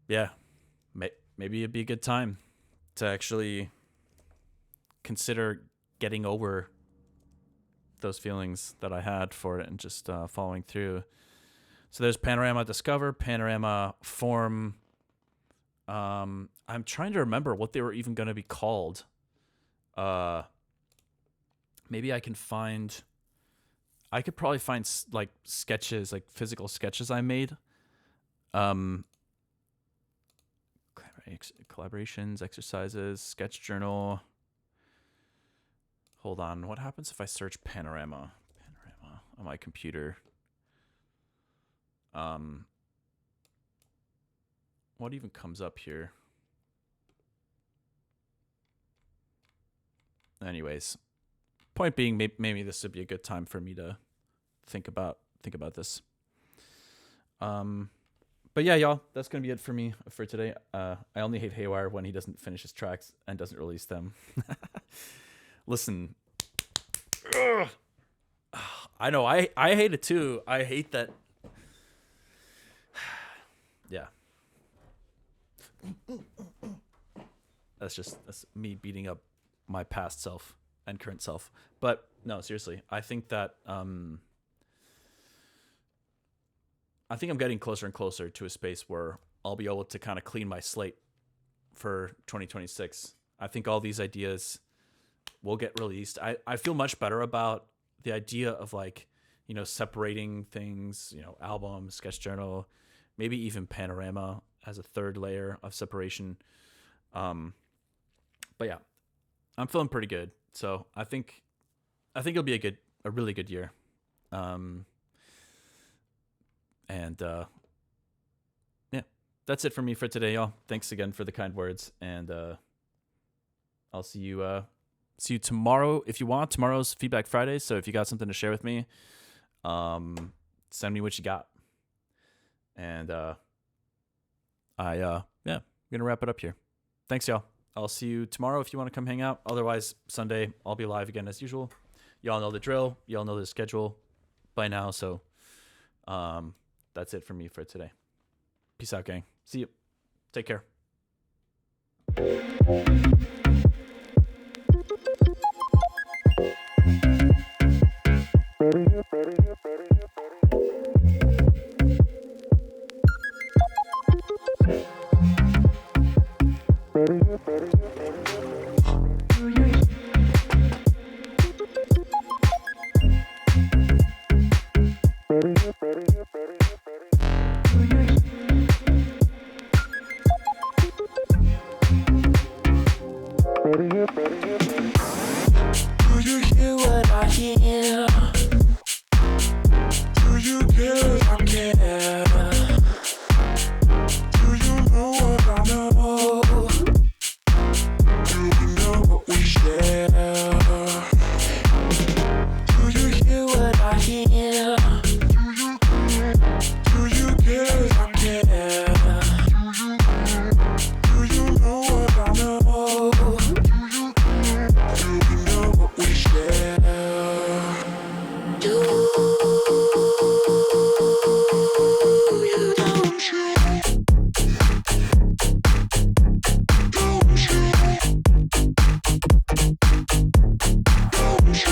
maybe it'd be a good time to actually consider getting over those feelings that I had for it and just following through. So there's Panorama Discover, Panorama Form. I'm trying to remember what they were even going to be called. Maybe I could probably find like sketches, like physical sketches I made. Collaborations, exercises, sketch journal. Hold on. What happens if I search Panorama on my computer? What even comes up here? Anyways, point being, maybe this would be a good time for me to think about this. But yeah, y'all, that's gonna be it for me for today. I only hate Haywyre when he doesn't finish his tracks and doesn't release them. Listen, I know. I hate it too. I hate that. Yeah. That's me beating up my past self and current self. But no, seriously, I think that I think I'm getting closer and closer to a space where I'll be able to kind of clean my slate for 2026. I think all these ideas will get released. I feel much better about the idea of like, you know, separating things, you know, album, sketch journal, maybe even panorama as a third layer of separation. But yeah, I'm feeling pretty good. So I think it'll be a really good year. Yeah, that's it for me for today, y'all. Thanks again for the kind words, and I'll see you tomorrow if you want. Tomorrow's Feedback Friday, so if you got something to share with me, send me what you got. And I'm gonna wrap it up here. Thanks, y'all. I'll see you tomorrow if you want to come hang out. Otherwise, Sunday I'll be live again as usual. Y'all know the drill. Y'all know the schedule by now. So that's it for me for today. Peace out, gang. See you. Take care. Do you hear what I hear? Do you care if I care? Do you know what I know? Do you know what we share? Do you hear what I hear? Do you care if I care? Do you know what I know? Do you know what we share? Do you don't you? Don't you? Don't you?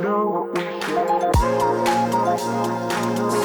Know what we share.